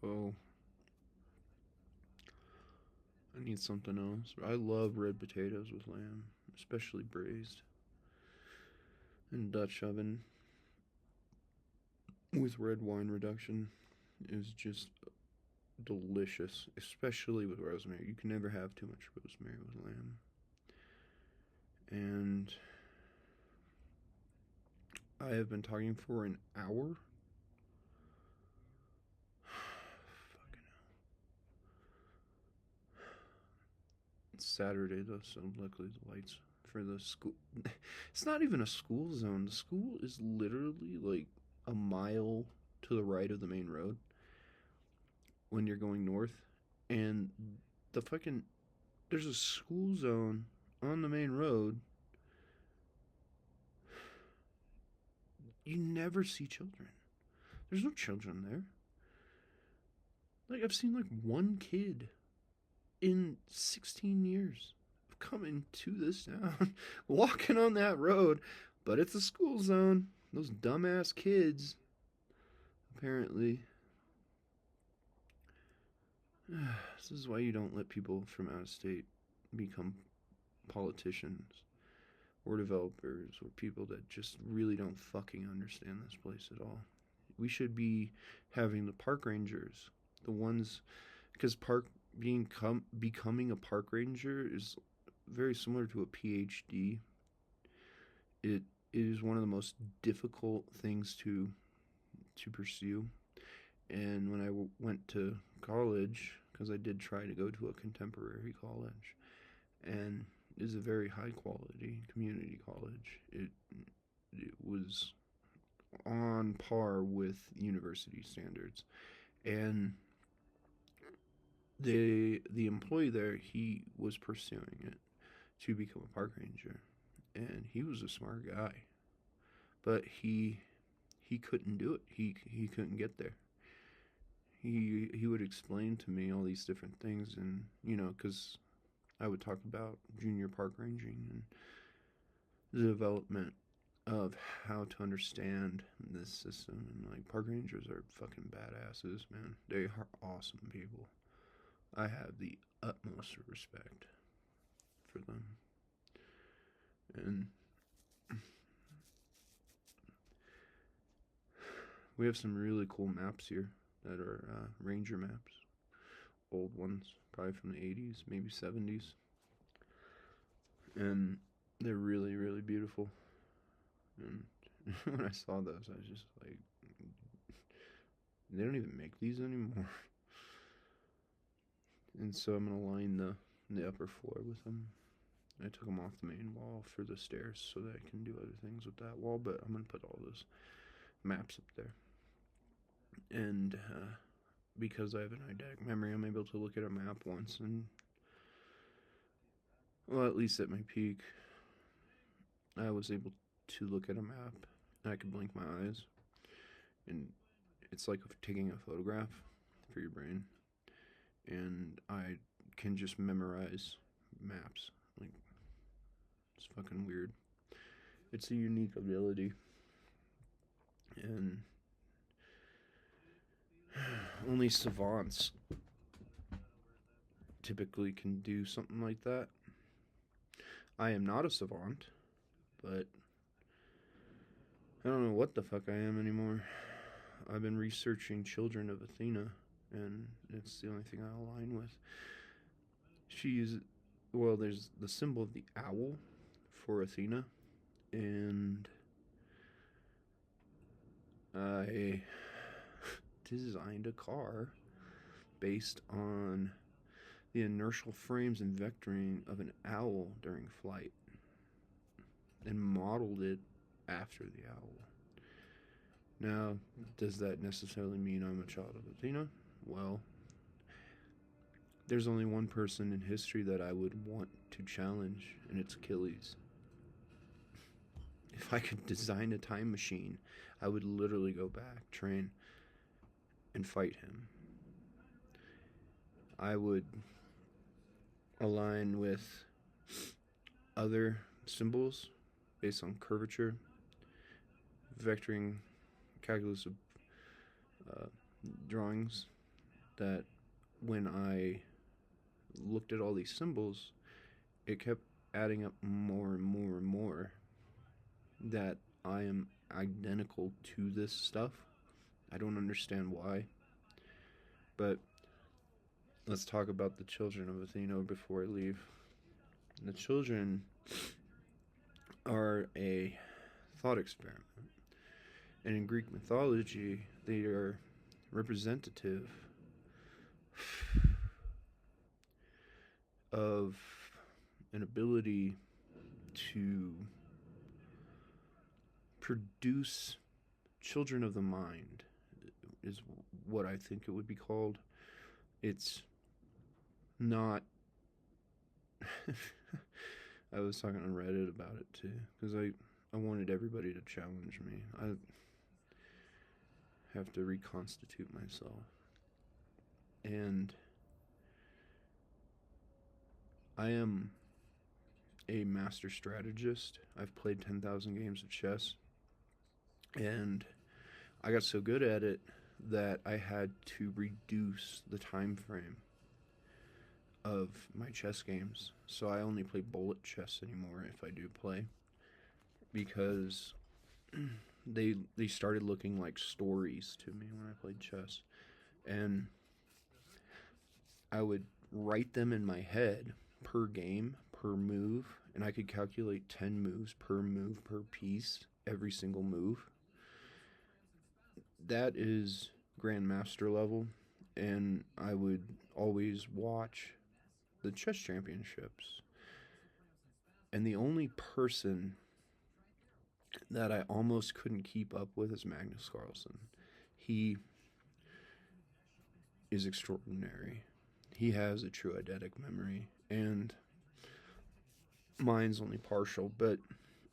so I need something else. I love red potatoes with lamb, especially braised in Dutch oven with red wine reduction is just delicious, especially with rosemary. You can never have too much rosemary with lamb. And I have been talking for an hour. Fucking hell. It's Saturday though, so luckily the lights for the school. It's not even a school zone. The school is literally like a mile to the right of the main road when you're going north, and the fucking there's a school zone on the main road. You never see children. There's no children there. Like, I've seen like one kid in 16 years of coming to this town, walking on that road, but it's a school zone. Those dumbass kids, apparently. This is why you don't let people from out of state become politicians or developers or people that just really don't fucking understand this place at all. We should be having the park rangers, the ones, because becoming a park ranger is very similar to a PhD. It is one of the most difficult things to pursue. And when I went to college, because I did try to go to a contemporary college, and it is a very high quality community college. It was on par with university standards, and the employee there, he was pursuing it to become a park ranger, and he was a smart guy, but he couldn't do it. He couldn't get there. He would explain to me all these different things, and because I would talk about junior park ranging and the development of how to understand this system. And like, park rangers are fucking badasses, man. They are awesome people. I have the utmost respect for them. And we have some really cool maps here that are ranger maps. Old ones, probably from the 80s, maybe 70s. And they're really, really beautiful. And when I saw those, I was just like, they don't even make these anymore. And so I'm going to line the upper floor with them. I took them off the main wall for the stairs so that I can do other things with that wall, but I'm going to put all those maps up there. And because I have an eidetic memory, I'm able to look at a map once and, well, at least at my peak, I was able to look at a map and I could blink my eyes. And it's like taking a photograph for your brain. And I can just memorize maps. Like, it's fucking weird. It's a unique ability. And only savants typically can do something like that. I am not a savant, but I don't know what the fuck I am anymore. I've been researching Children of Athena, and it's the only thing I align with. Well, there's the symbol of the owl for Athena, and I designed a car based on the inertial frames and vectoring of an owl during flight and modeled it after the owl. Now, does that necessarily mean I'm a child of Athena? Well, there's only one person in history that I would want to challenge, and it's Achilles. If I could design a time machine, I would literally go back, train, and fight him. I would align with other symbols based on curvature, vectoring, calculus of drawings, that when I looked at all these symbols, it kept adding up more and more and more that I am identical to this stuff. I don't understand why. But let's talk about the children of Athena before I leave. The children are a thought experiment. And in Greek mythology, they are representative of an ability to produce children of the mind, is what I think it would be called. It's not... I was talking on Reddit about it too, because I wanted everybody to challenge me. I have to reconstitute myself. And I am a master strategist. I've played 10,000 games of chess. And I got so good at it that I had to reduce the time frame of my chess games. So I only play bullet chess anymore if I do play, because they started looking like stories to me when I played chess. And I would write them in my head per game, per move, and I could calculate 10 moves per move, per piece, every single move. That is Grandmaster level, and I would always watch the chess championships. And the only person that I almost couldn't keep up with is Magnus Carlsen. He is extraordinary. He has a true eidetic memory, and mine's only partial, but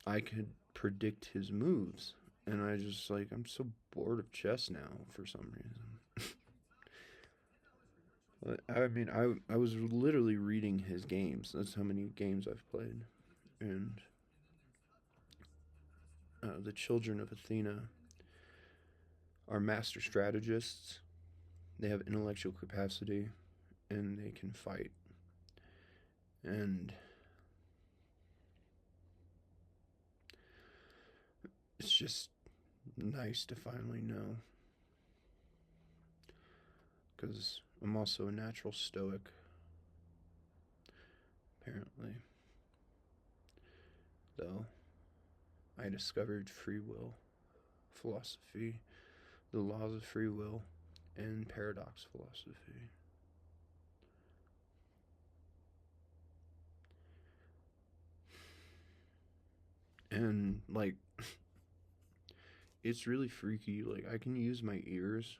I could predict his moves. And I just, like, I'm so bored of chess now for some reason. I mean, I was literally reading his games. That's how many games I've played. And the children of Athena are master strategists. They have intellectual capacity and they can fight. And it's just nice to finally know. Because I'm also a natural stoic, apparently. Though I discovered free will philosophy, the laws of free will, and paradox philosophy. And, like, it's really freaky. Like, I can use my ears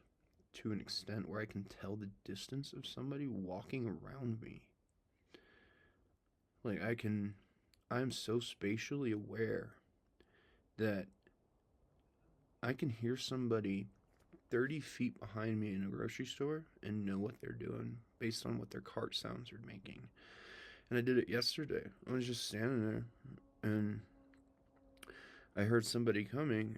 to an extent where I can tell the distance of somebody walking around me. Like, I'm so spatially aware that I can hear somebody 30 feet behind me in a grocery store and know what they're doing based on what their cart sounds are making. And I did it yesterday. I was just standing there and I heard somebody coming,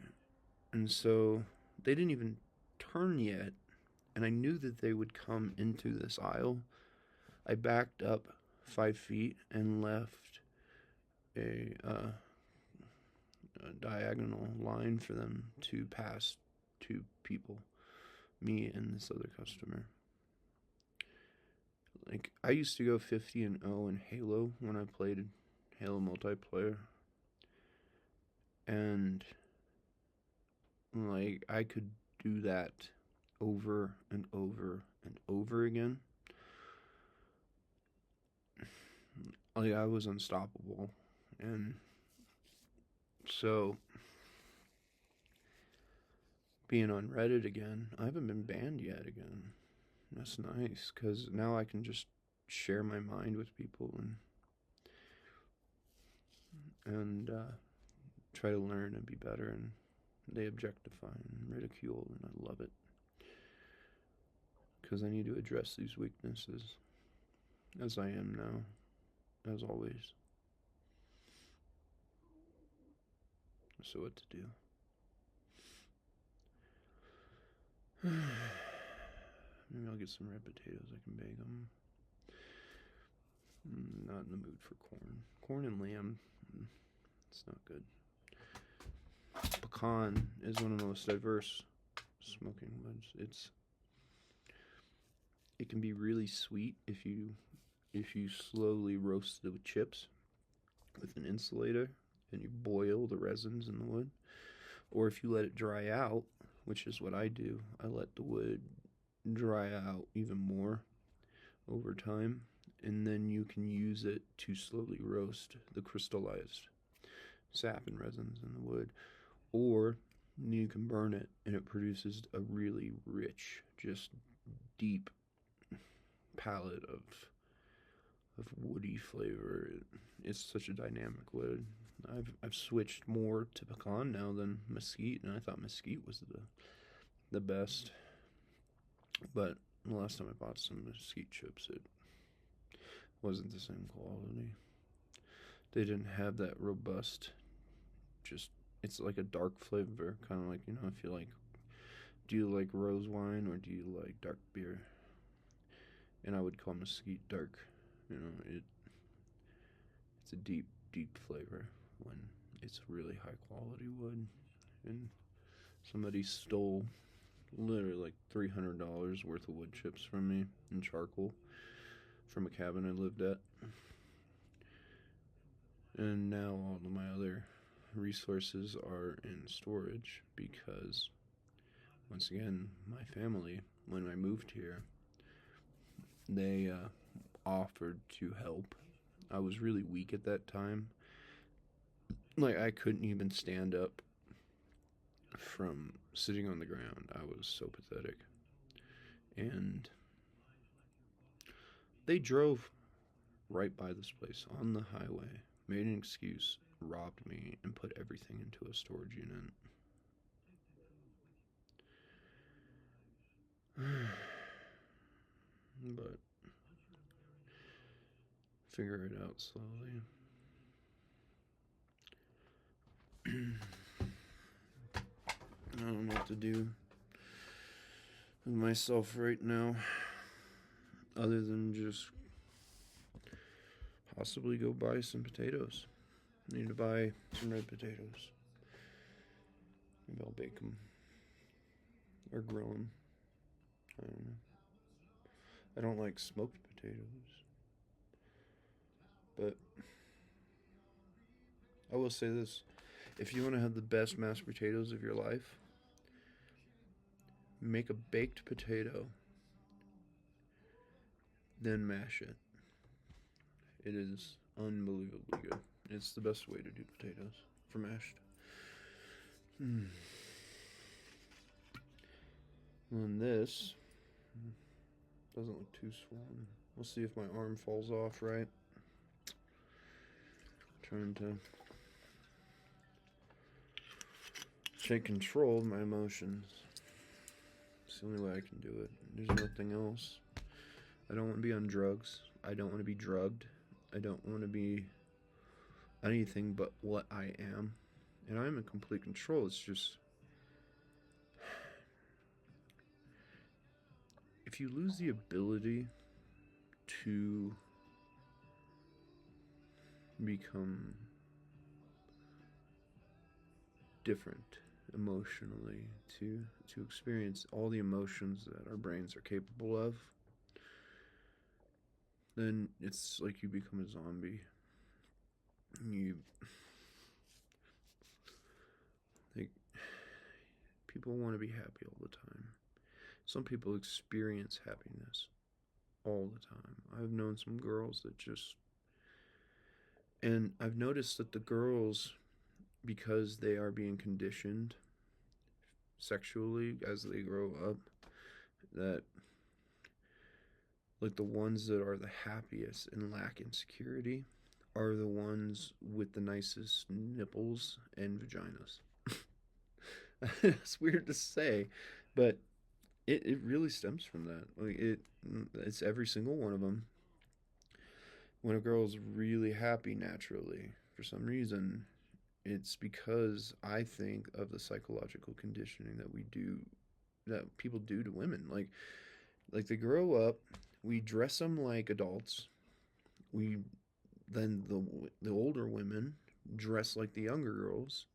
and so they didn't even turn yet, and I knew that they would come into this aisle. I backed up 5 feet and left a diagonal line for them to pass two people, me and this other customer. Like, I used to go 50-0 in Halo when I played Halo multiplayer. And, like, I could do that over and over and over again. Like, I was unstoppable. And so, being on Reddit again, I haven't been banned yet again. That's nice, because now I can just share my mind with people and try to learn and be better, and they objectify and ridicule, and I love it. Because I need to address these weaknesses, as I am now, as always. So what to do? Maybe I'll get some red potatoes. I can bake them. Not in the mood for corn. Corn and lamb, it's not good. Pecan is one of the most diverse smoking woods. It can be really sweet if you slowly roast the chips with an insulator and you boil the resins in the wood, or if you let it dry out, which is what I do. I let the wood dry out even more over time, and then you can use it to slowly roast the crystallized sap and resins in the wood, or you can burn it and it produces a really rich, just deep palette of woody flavor. It's such a dynamic wood. I've switched more to pecan now than mesquite, and I thought mesquite was the best. But the last time I bought some mesquite chips, it wasn't the same quality. They didn't have that robust, just, it's like a dark flavor, kind of like, if you like, do you like rose wine or do you like dark beer? And I would call mesquite dark. It's a deep, deep flavor when it's really high quality wood. And somebody stole literally like $300 worth of wood chips from me in charcoal from a cabin I lived at. And now all of my other resources are in storage because, once again, my family, when I moved here, they offered to help. I was really weak at that time. Like, I couldn't even stand up from sitting on the ground. I was so pathetic. And they drove right by this place on the highway, made an excuse, robbed me, and put everything into a storage unit. But figure it out slowly. don't know what to do with myself right now, other than just possibly go buy some potatoes. I need to buy some red potatoes. Maybe I'll bake them or grill them. I don't know. I don't like smoked potatoes, but I will say this: if you want to have the best mashed potatoes of your life, make a baked potato, then mash it. It is unbelievably good. It's the best way to do potatoes for mashed. And this doesn't look too swollen. We'll see if my arm falls off right. Trying to take control of my emotions. It's the only way I can do it. There's nothing else. I don't want to be on drugs. I don't want to be drugged. I don't want to be anything but what I am. And I'm in complete control. It's just, if you lose the ability to become different emotionally, to experience all the emotions that our brains are capable of, then it's like you become a zombie. People want to be happy all the time. Some people experience happiness all the time. I've known some girls that just, and I've noticed that the girls, because they are being conditioned sexually as they grow up, that like the ones that are the happiest and lack insecurity are the ones with the nicest nipples and vaginas. It's weird to say, but it really stems from that. Like it's every single one of them. When a girl's really happy naturally, for some reason, it's because I think of the psychological conditioning that we do, that people do to women. Like they grow up, we dress them like adults. We then the older women dress like the younger girls,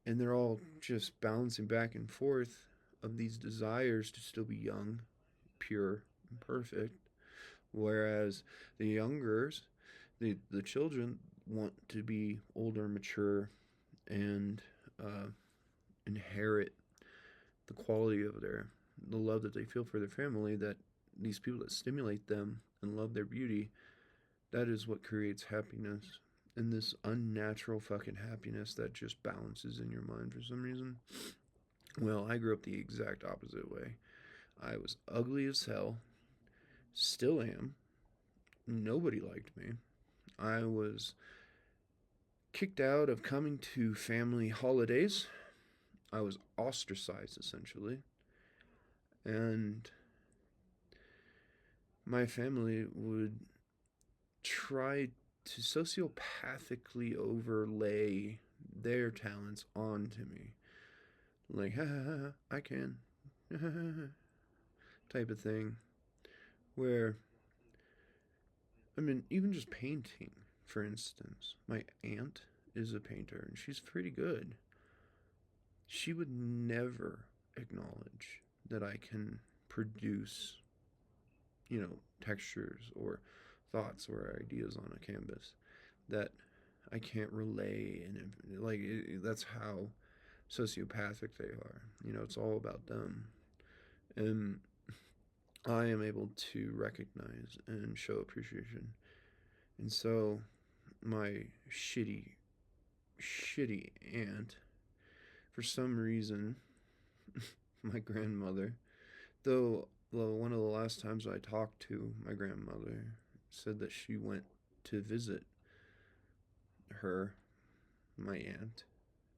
and they're all just balancing back and forth of these desires to still be young, pure, and perfect. Whereas the youngers, the children want to be older, mature, and inherit the quality of the love that they feel for their family, that these people that stimulate them and love their beauty, that is what creates happiness. And this unnatural fucking happiness that just balances in your mind for some reason. Well, I grew up the exact opposite way. I was ugly as hell, still am. Nobody liked me. I was kicked out of coming to family holidays. I was ostracized, essentially. And my family would try to sociopathically overlay their talents onto me. Like, ha ha ha, I can. Type of thing. Where, I mean, even just painting, for instance. My aunt is a painter, and she's pretty good. She would never acknowledge that I can produce, textures or thoughts or ideas on a canvas that I can't relay, and that's how sociopathic they are. It's all about them, and I am able to recognize and show appreciation. And so my shitty aunt, for some reason, my grandmother, though one of the last times I talked to my grandmother, said that she went to visit her, my aunt,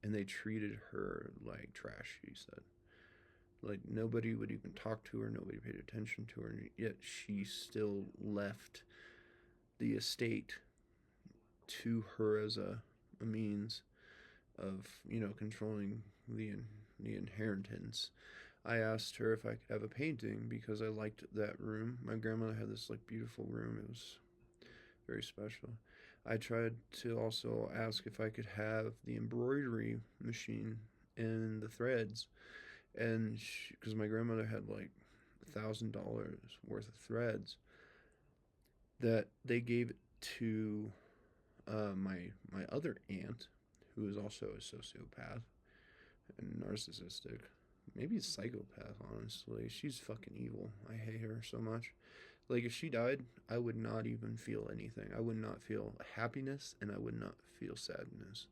and they treated her like trash, she said. Like, nobody would even talk to her, nobody paid attention to her, and yet she still left the estate to her as a means of, controlling the inheritance, I asked her if I could have a painting because I liked that room. My grandmother had this like beautiful room. It was very special. I tried to also ask if I could have the embroidery machine and the threads, and because my grandmother had like $1,000 worth of threads that they gave it to my other aunt, who is also a sociopath and narcissistic. Maybe a psychopath, honestly. She's fucking evil. I hate her so much. Like, if she died, I would not even feel anything. I would not feel happiness, and I would not feel sadness.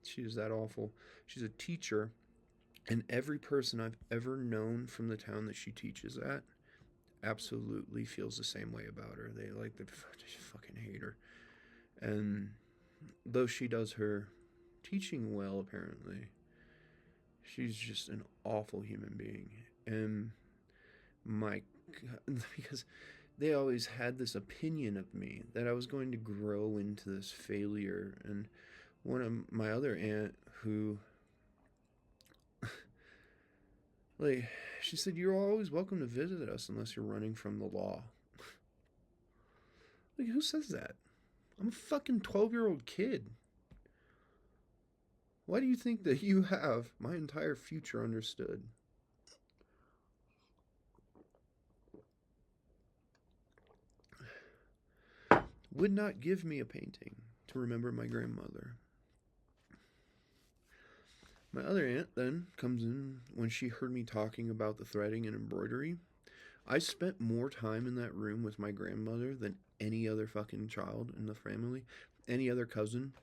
She is that awful. She's a teacher, and every person I've ever known from the town that she teaches at absolutely feels the same way about her. They fucking hate her. And though she does her teaching well, apparently, she's just an awful human being. And my because they always had this opinion of me that I was going to grow into this failure. And one of my other aunt, who like, she said, "You're always welcome to visit us unless you're running from the law." Like, who says that? I'm a fucking 12-year-old kid. Why do you think that you have my entire future understood? Would not give me a painting to remember my grandmother. My other aunt then comes in when she heard me talking about the threading and embroidery. I spent more time in that room with my grandmother than any other fucking child in the family, any other cousin.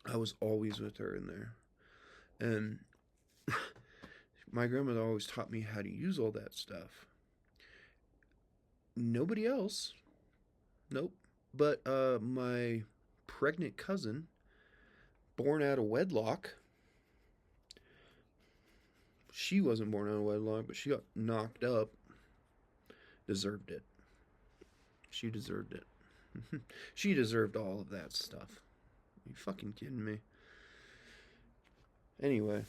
I was always with her in there. And my grandmother always taught me how to use all that stuff. Nobody else. Nope. But my pregnant cousin, born out of wedlock, she wasn't born out of wedlock, but she got knocked up, deserved it. She deserved it. She deserved all of that stuff. Are you fucking kidding me? Anyway,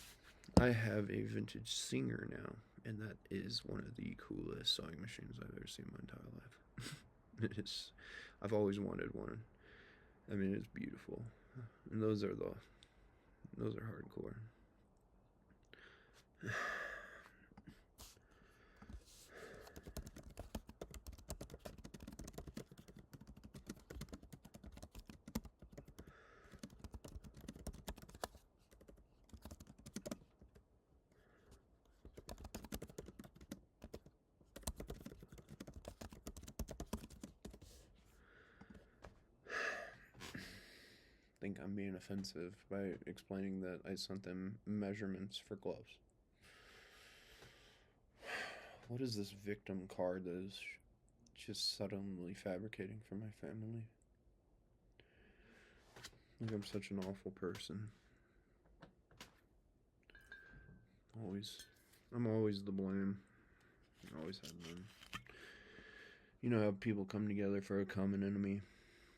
I have a vintage Singer now, and that is one of the coolest sewing machines I've ever seen in my entire life. It is. I've always wanted one. I mean, it's beautiful, and those are hardcore. I think I'm being offensive by explaining that I sent them measurements for gloves. What is this victim card that is just suddenly fabricating for my family? Like, I'm such an awful person. I'm always the blame. I always have been. You know how people come together for a common enemy?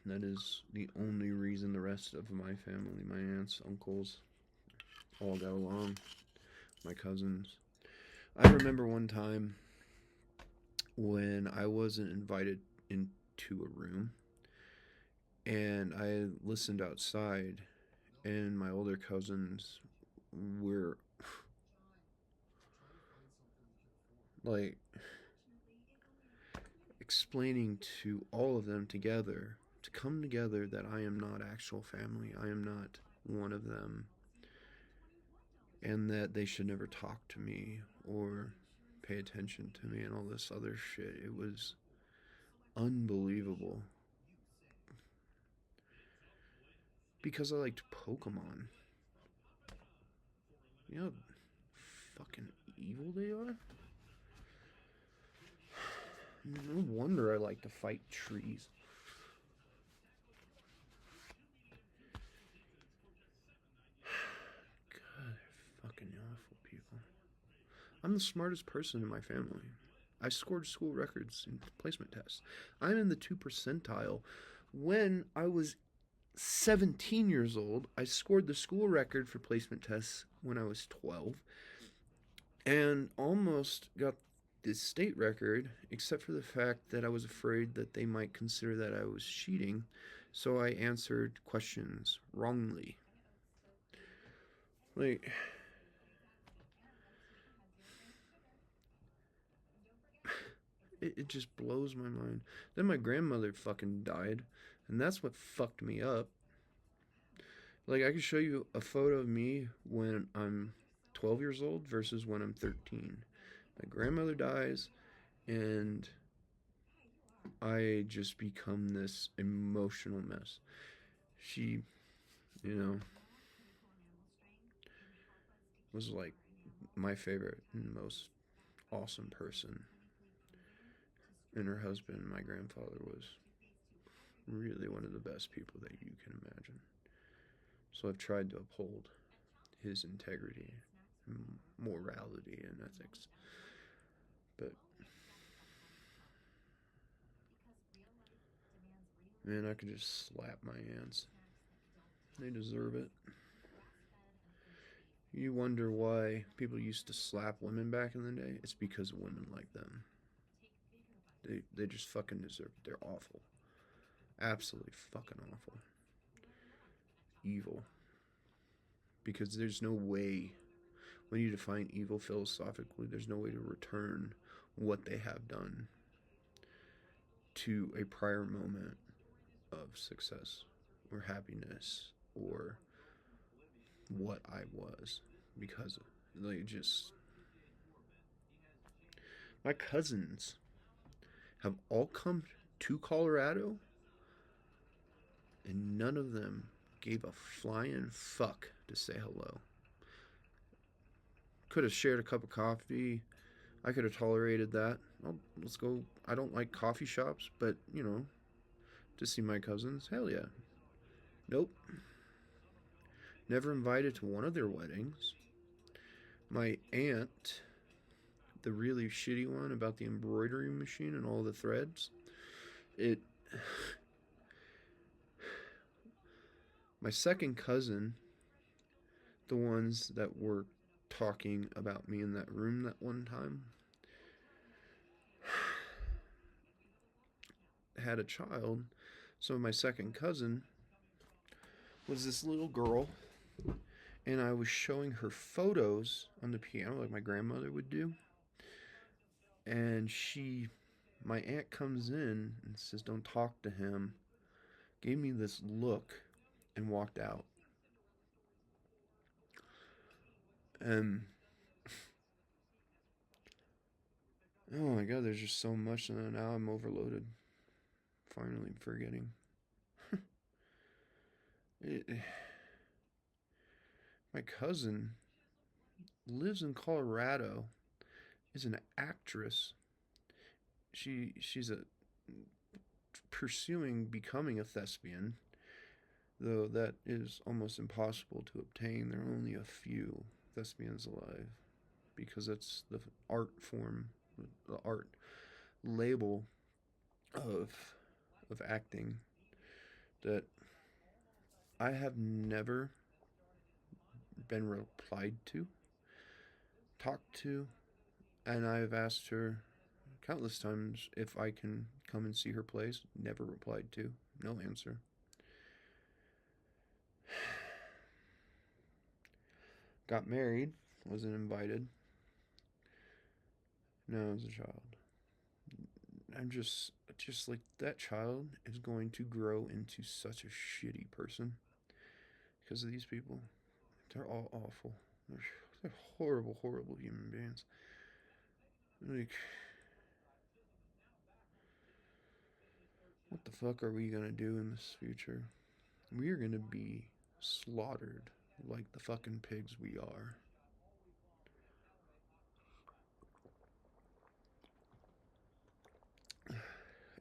That is the only reason the rest of my family, my aunts, uncles, all got along. My cousins. I remember one time when I wasn't invited into a room, and I listened outside, and my older cousins were like explaining to all of them together to come together that I am not actual family. I am not one of them, and that they should never talk to me or pay attention to me and all this other shit. It was unbelievable. Because I liked Pokemon. You know how fucking evil they are? No wonder I like to fight trees. God, fucking awful people. I'm the smartest person in my family. I scored school records in placement tests. I'm in the 2 percentile. When I was 17 years old, I scored the school record for placement tests when I was 12. and almost got the state record, except for the fact that I was afraid that they might consider that I was cheating, so I answered questions wrongly. Like, it just blows my mind. Then my grandmother fucking died, and that's what fucked me up. Like, I could show you a photo of me when I'm 12 years old versus when I'm 13. My grandmother dies, and I just become this emotional mess. She, you know, was like my favorite and most awesome person. And her husband, my grandfather, was really one of the best people that you can imagine. So I've tried to uphold his integrity, morality, and ethics. But man, I could just slap my aunts. They deserve it. You wonder why people used to slap women back in the day? It's because of women like them. They just fucking deserve it. They're awful. Absolutely fucking awful. Evil. Because there's no way, when you define evil philosophically, there's no way to return what they have done to a prior moment of success or happiness or what I was. Because, like, just. My cousins have all come to Colorado, and none of them gave a flying fuck to say hello. Could have shared a cup of coffee. I could have tolerated that. Oh, let's go. I don't like coffee shops, but, to see my cousins, hell yeah. Nope. Never invited to one of their weddings. My aunt, the really shitty one about the embroidery machine and all the threads, it. My second cousin, the ones that were talking about me in that room that one time, had a child. So my second cousin was this little girl, and I was showing her photos on the piano like my grandmother would do. And my aunt comes in and says, "Don't talk to him." Gave me this look and walked out. And oh my god, there's just so much, and now I'm overloaded. Finally forgetting. it, my cousin lives in Colorado, is an actress. She's pursuing becoming a thespian, though that is almost impossible to obtain. There are only a few thespians alive because that's the art form, the art label of acting that I have never been replied to, talked to, and I've asked her countless times if I can come and see her plays. Never replied to. No answer. Got married. Wasn't invited. No, as a child. I'm just like, that child is going to grow into such a shitty person because of these people. They're all awful. They're horrible, horrible human beings. Like, what the fuck are we gonna do in this future? We are gonna be slaughtered like the fucking pigs we are.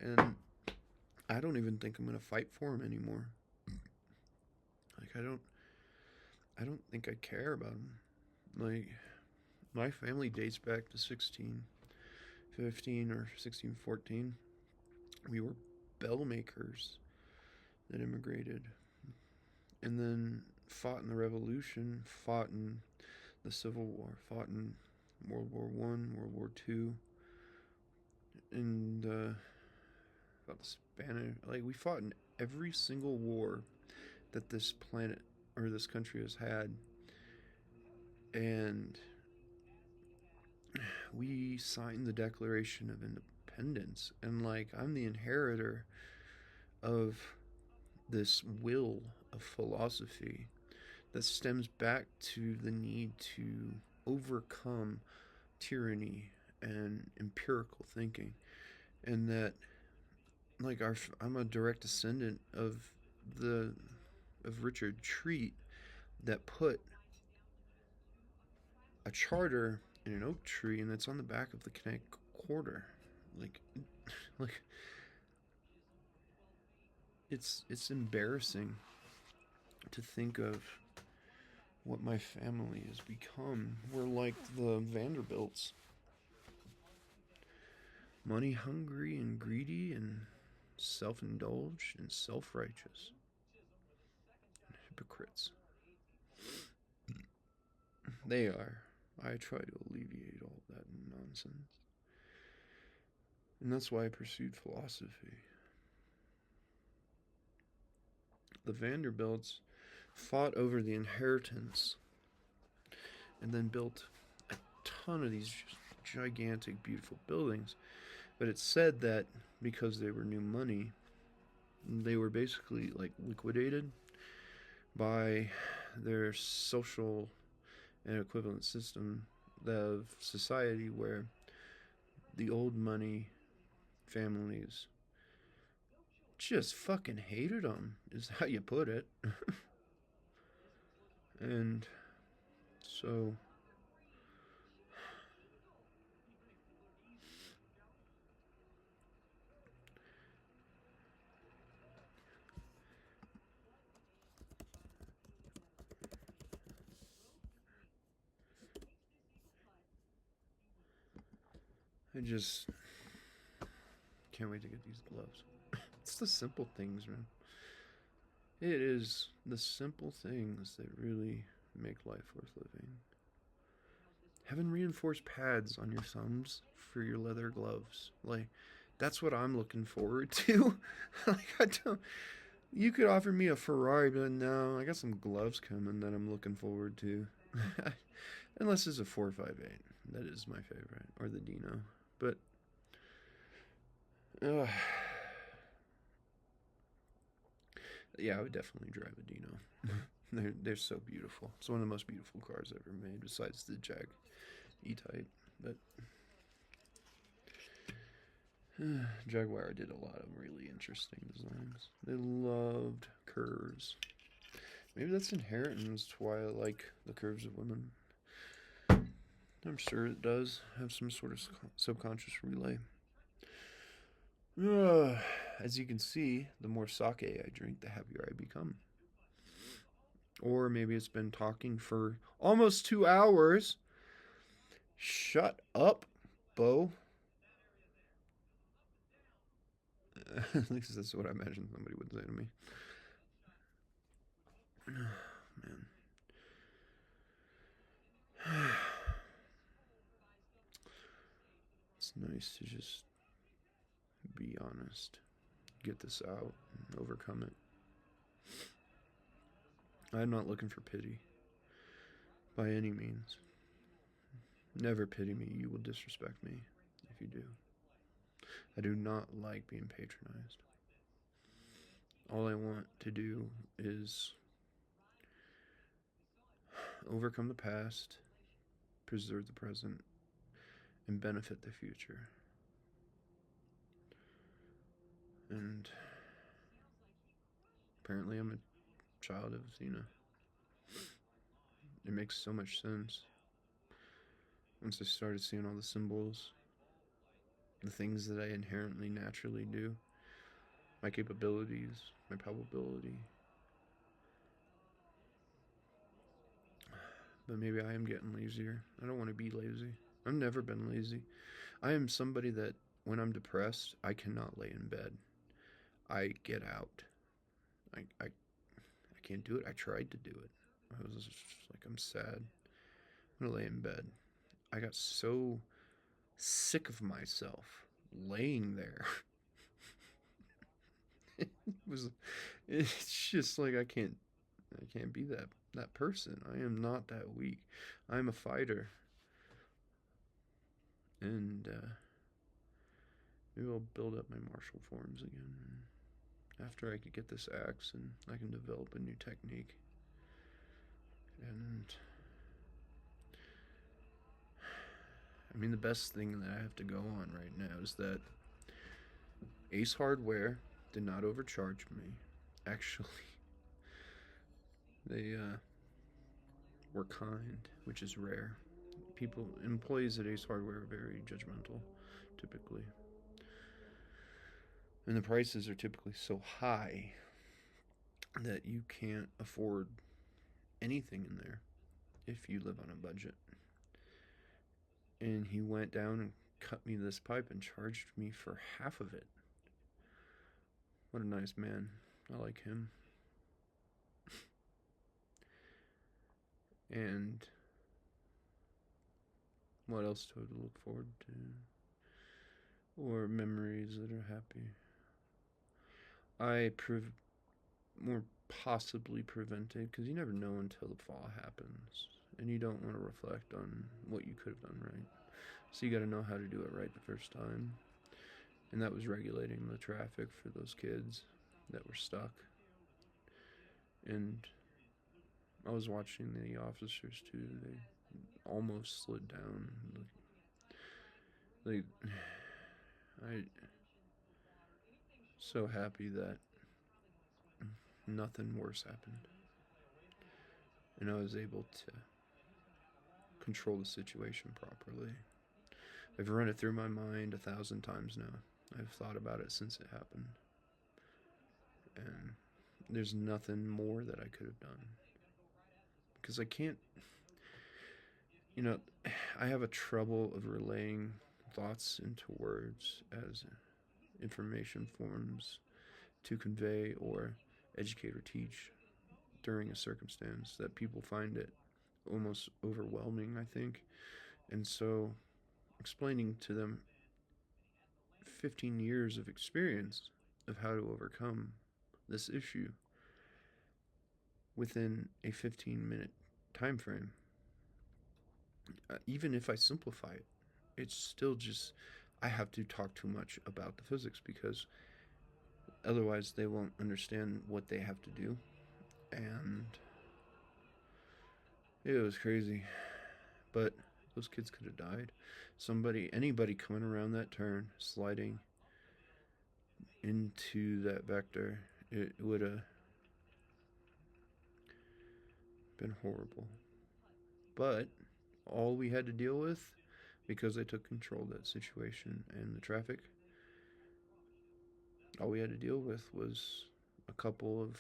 And I don't even think I'm gonna fight for him anymore. Like, I don't think I care about him. Like, my family dates back to 1615 or 1614. We were bell makers that immigrated and then fought in the Revolution, fought in the Civil War, fought in World War One, World War Two, and about the Spanish. Like, we fought in every single war that this planet or this country has had, and we signed the Declaration of Independence, and like, I'm the inheritor of this will of philosophy that stems back to the need to overcome tyranny and empirical thinking, and that like I'm a direct descendant the of Richard Treat that put a charter in an oak tree, and it's on the back of the Connecticut Quarter. Like, like it's embarrassing to think of what my family has become. We're like the Vanderbilts, money hungry and greedy and self indulged and self righteous. Hypocrites. They are. I try to alleviate all that nonsense. And that's why I pursued philosophy. The Vanderbilts fought over the inheritance and then built a ton of these gigantic, beautiful buildings. But it's said that because they were new money, they were basically like liquidated by their social and equivalent system of society, where the old money families just fucking hated them, is how you put it. And so I just can't wait to get these gloves. It's the simple things, man. It is the simple things that really make life worth living. Having reinforced pads on your thumbs for your leather gloves, like, that's what I'm looking forward to. Like, I don't. You could offer me a Ferrari, but no, I got some gloves coming that I'm looking forward to. Unless it's a 458, that is my favorite, or the Dino. But uh, yeah, I would definitely drive a Dino. They're so beautiful. It's one of the most beautiful cars ever made, besides the Jag E-Type. But Jaguar did a lot of really interesting designs. They loved curves. Maybe that's inherent, and that's why I like the curves of women. I'm sure it does have some sort of subconscious relay. As you can see, the more sake I drink, the happier I become. Or maybe it's been talking for almost 2 hours. Shut up, Bo. At least that's what I imagine somebody would say to me. Man. It's nice to just be honest, get this out, and overcome it. I'm not looking for pity by any means. Never pity me. You will disrespect me if you do. I do not like being patronized. All I want to do is overcome the past, preserve the present, and benefit the future. And apparently I'm a child of Athena. It makes so much sense. Once I started seeing all the symbols, the things that I inherently naturally do, my capabilities, my probability. But maybe I am getting lazier. I don't want to be lazy. I've never been lazy. I am somebody that when I'm depressed, I cannot lay in bed. I get out. I can't do it. I tried to do it. I was just like, I'm sad. I'm gonna lay in bed. I got so sick of myself laying there. it was it's just like I can't be that person. I am not that weak. I'm a fighter. And maybe I'll build up my martial forms again after I could get this axe, and I can develop a new technique. And I mean, the best thing that I have to go on right now is that Ace Hardware did not overcharge me. Actually, they were kind, which is rare. Employees at Ace Hardware are very judgmental, typically. And the prices are typically so high that you can't afford anything in there if you live on a budget. And he went down and cut me this pipe and charged me for half of it. What a nice man. I like him. And what else do I look forward to? Or memories that are happy. More possibly prevented, because you never know until the fall happens, and you don't want to reflect on what you could have done right. So you got to know how to do it right the first time, and that was regulating the traffic for those kids that were stuck. And I was watching the officers too. They almost slid down. I so happy that nothing worse happened, and I was able to control the situation properly. I've run it through my mind 1,000 times now. I've thought about it since it happened, and there's nothing more that I could have done, because I can't, I have a trouble of relaying thoughts into words as information forms to convey or educate or teach during a circumstance that people find it almost overwhelming, I think. And so explaining to them 15 years of experience of how to overcome this issue within a 15-minute time frame, even if I simplify it, it's still just, I have to talk too much about the physics, because otherwise they won't understand what they have to do. And it was crazy, but those kids could have died. Anybody coming around that turn, sliding into that vector, it would have been horrible. But all we had to deal with, because I took control of that situation and the traffic, all we had to deal with was a couple of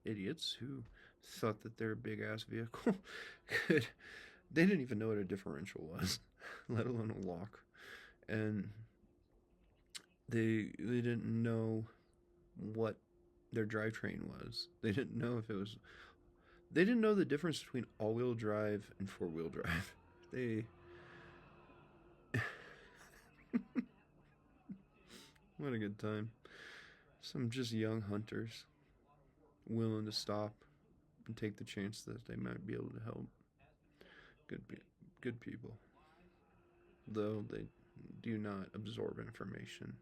idiots who thought that their big ass vehicle could, they didn't even know what a differential was, let alone a lock. And they didn't know what their drivetrain was. They didn't know the difference between all-wheel drive and four-wheel drive. What a good time. Some just young hunters willing to stop and take the chance that they might be able to help. Good people. Though they do not absorb information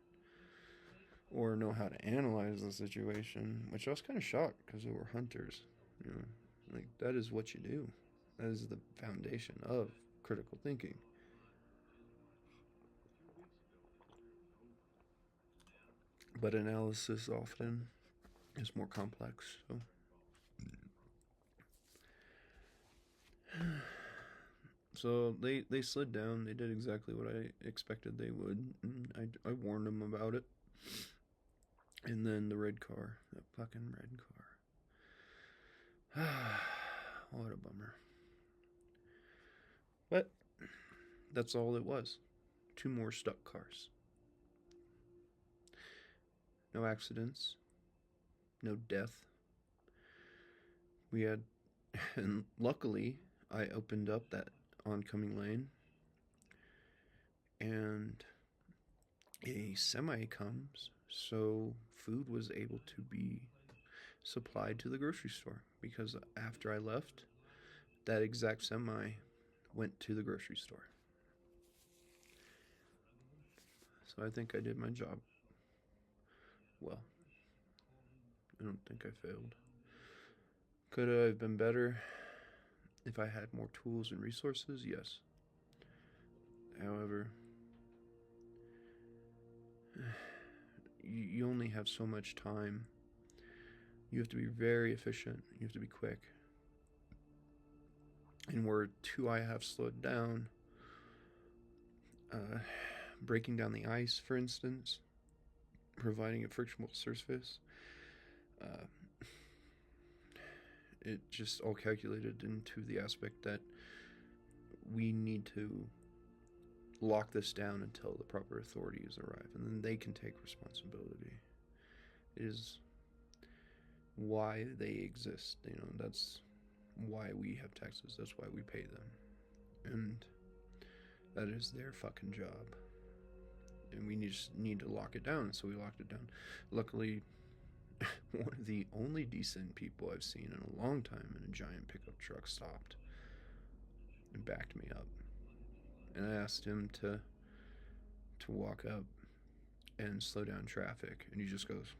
or know how to analyze the situation, which I was kind of shocked, because they were hunters. Like, that is what you do. That is the foundation of critical thinking. But analysis often is more complex. So they slid down. They did exactly what I expected they would. And I warned them about it. And then the red car, that fucking red car. What a bummer. But that's all it was. 2 more stuck cars. No accidents. No death. And luckily, I opened up that oncoming lane and a semi comes, so food was able to be supplied to the grocery store. Because after I left, that exact semi went to the grocery store. So I think I did my job well. I don't think I failed. Could I have been better if I had more tools and resources? Yes. However, you only have so much time. You have to be very efficient. You have to be quick. And where 2I have slowed down, breaking down the ice, for instance, providing a frictional surface, it just all calculated into the aspect that we need to lock this down until the proper authorities arrive, and then they can take responsibility. It is why they exist. That's why we have taxes. That's why we pay them. And that is their fucking job. And we just need to lock it down. So we locked it down. Luckily, one of the only decent people I've seen in a long time in a giant pickup truck stopped and backed me up. And I asked him to walk up and slow down traffic. And he just goes...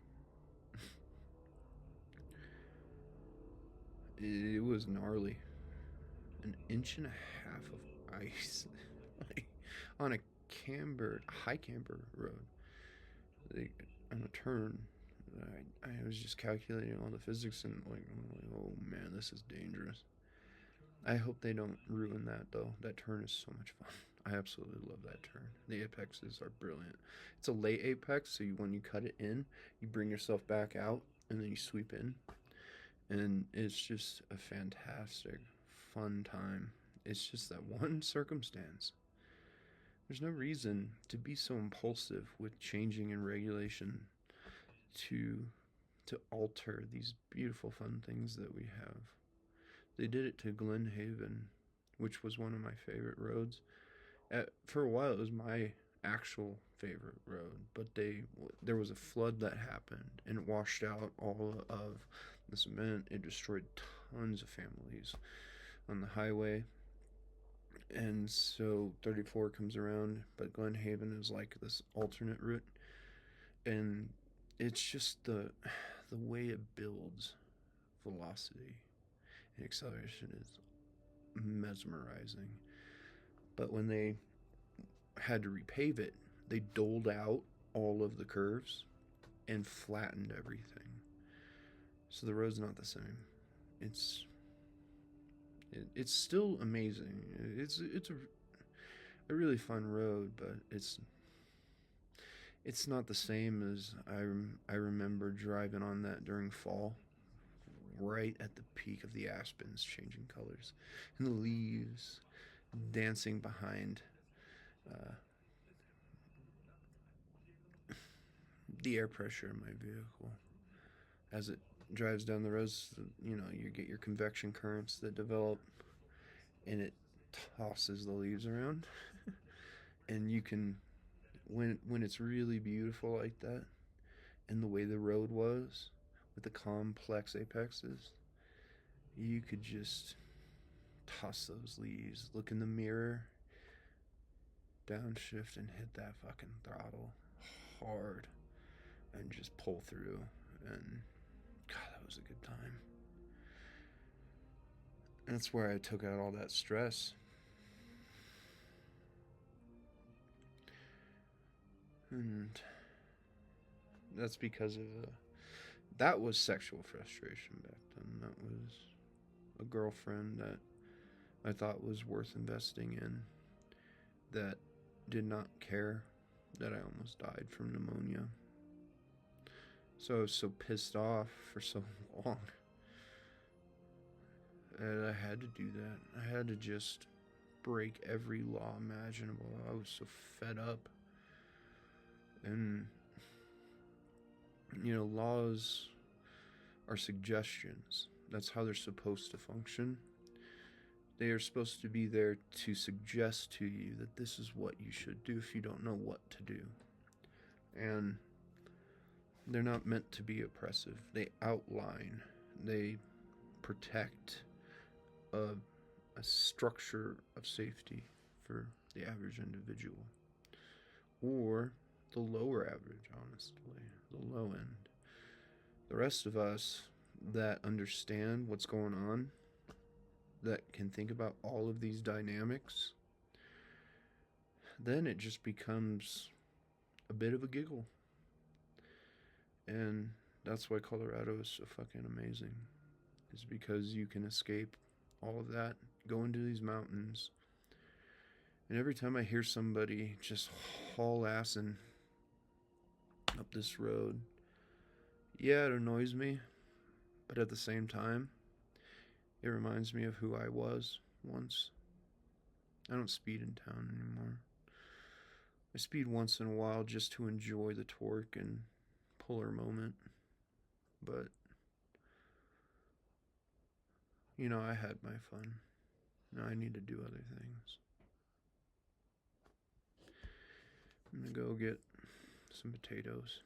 It was gnarly. An inch and a half of ice on a high camber road. On a turn, I was just calculating all the physics and I'm like, oh man, this is dangerous. I hope they don't ruin that though. That turn is so much fun. I absolutely love that turn. The apexes are brilliant. It's a late apex, so when you cut it in, you bring yourself back out and then you sweep in. And it's just a fantastic, fun time. It's just that one circumstance. There's no reason to be so impulsive with changing in regulation to alter these beautiful, fun things that we have. They did it to Glen Haven, which was one of my favorite roads. For a while, it was my actual favorite road, but there was a flood that happened and it washed out all of the cement. It destroyed tons of families on the highway, and so 34 comes around, but Glen Haven is like this alternate route, and it's just the way it builds velocity and acceleration is mesmerizing. But when they had to repave it, they doled out all of the curves and flattened everything. So the road's not the same. It's still amazing. It's a really fun road, but it's not the same as I remember driving on that during fall, right at the peak of the aspens changing colors and the leaves dancing behind the air pressure in my vehicle as it drives down the roads. You get your convection currents that develop, and it tosses the leaves around. And you can, when it's really beautiful like that, and the way the road was with the complex apexes, you could just toss those leaves, look in the mirror, downshift, and hit that fucking throttle hard and just pull through. And God, that was a good time. That's where I took out all that stress. And that's because of that was sexual frustration back then. That was a girlfriend that I thought was worth investing in, that did not care that I almost died from pneumonia. So I was so pissed off for so long. And I had to do that. I had to just break every law imaginable. I was so fed up. And, laws are suggestions. That's how they're supposed to function. They are supposed to be there to suggest to you that this is what you should do if you don't know what to do. And they're not meant to be oppressive. They outline, they protect a structure of safety for the average individual. Or the lower average, honestly, the low end. The rest of us that understand what's going on, that can think about all of these dynamics, then it just becomes a bit of a giggle. And that's why Colorado is so fucking amazing, is because you can escape all of that, go into these mountains. And every time I hear somebody just haul assing up this road, yeah, it annoys me, but at the same time, it reminds me of who I was once. I don't speed in town anymore. I speed once in a while just to enjoy the torque and puller moment. But, you know, I had my fun. Now I need to do other things. I'm gonna go get some potatoes.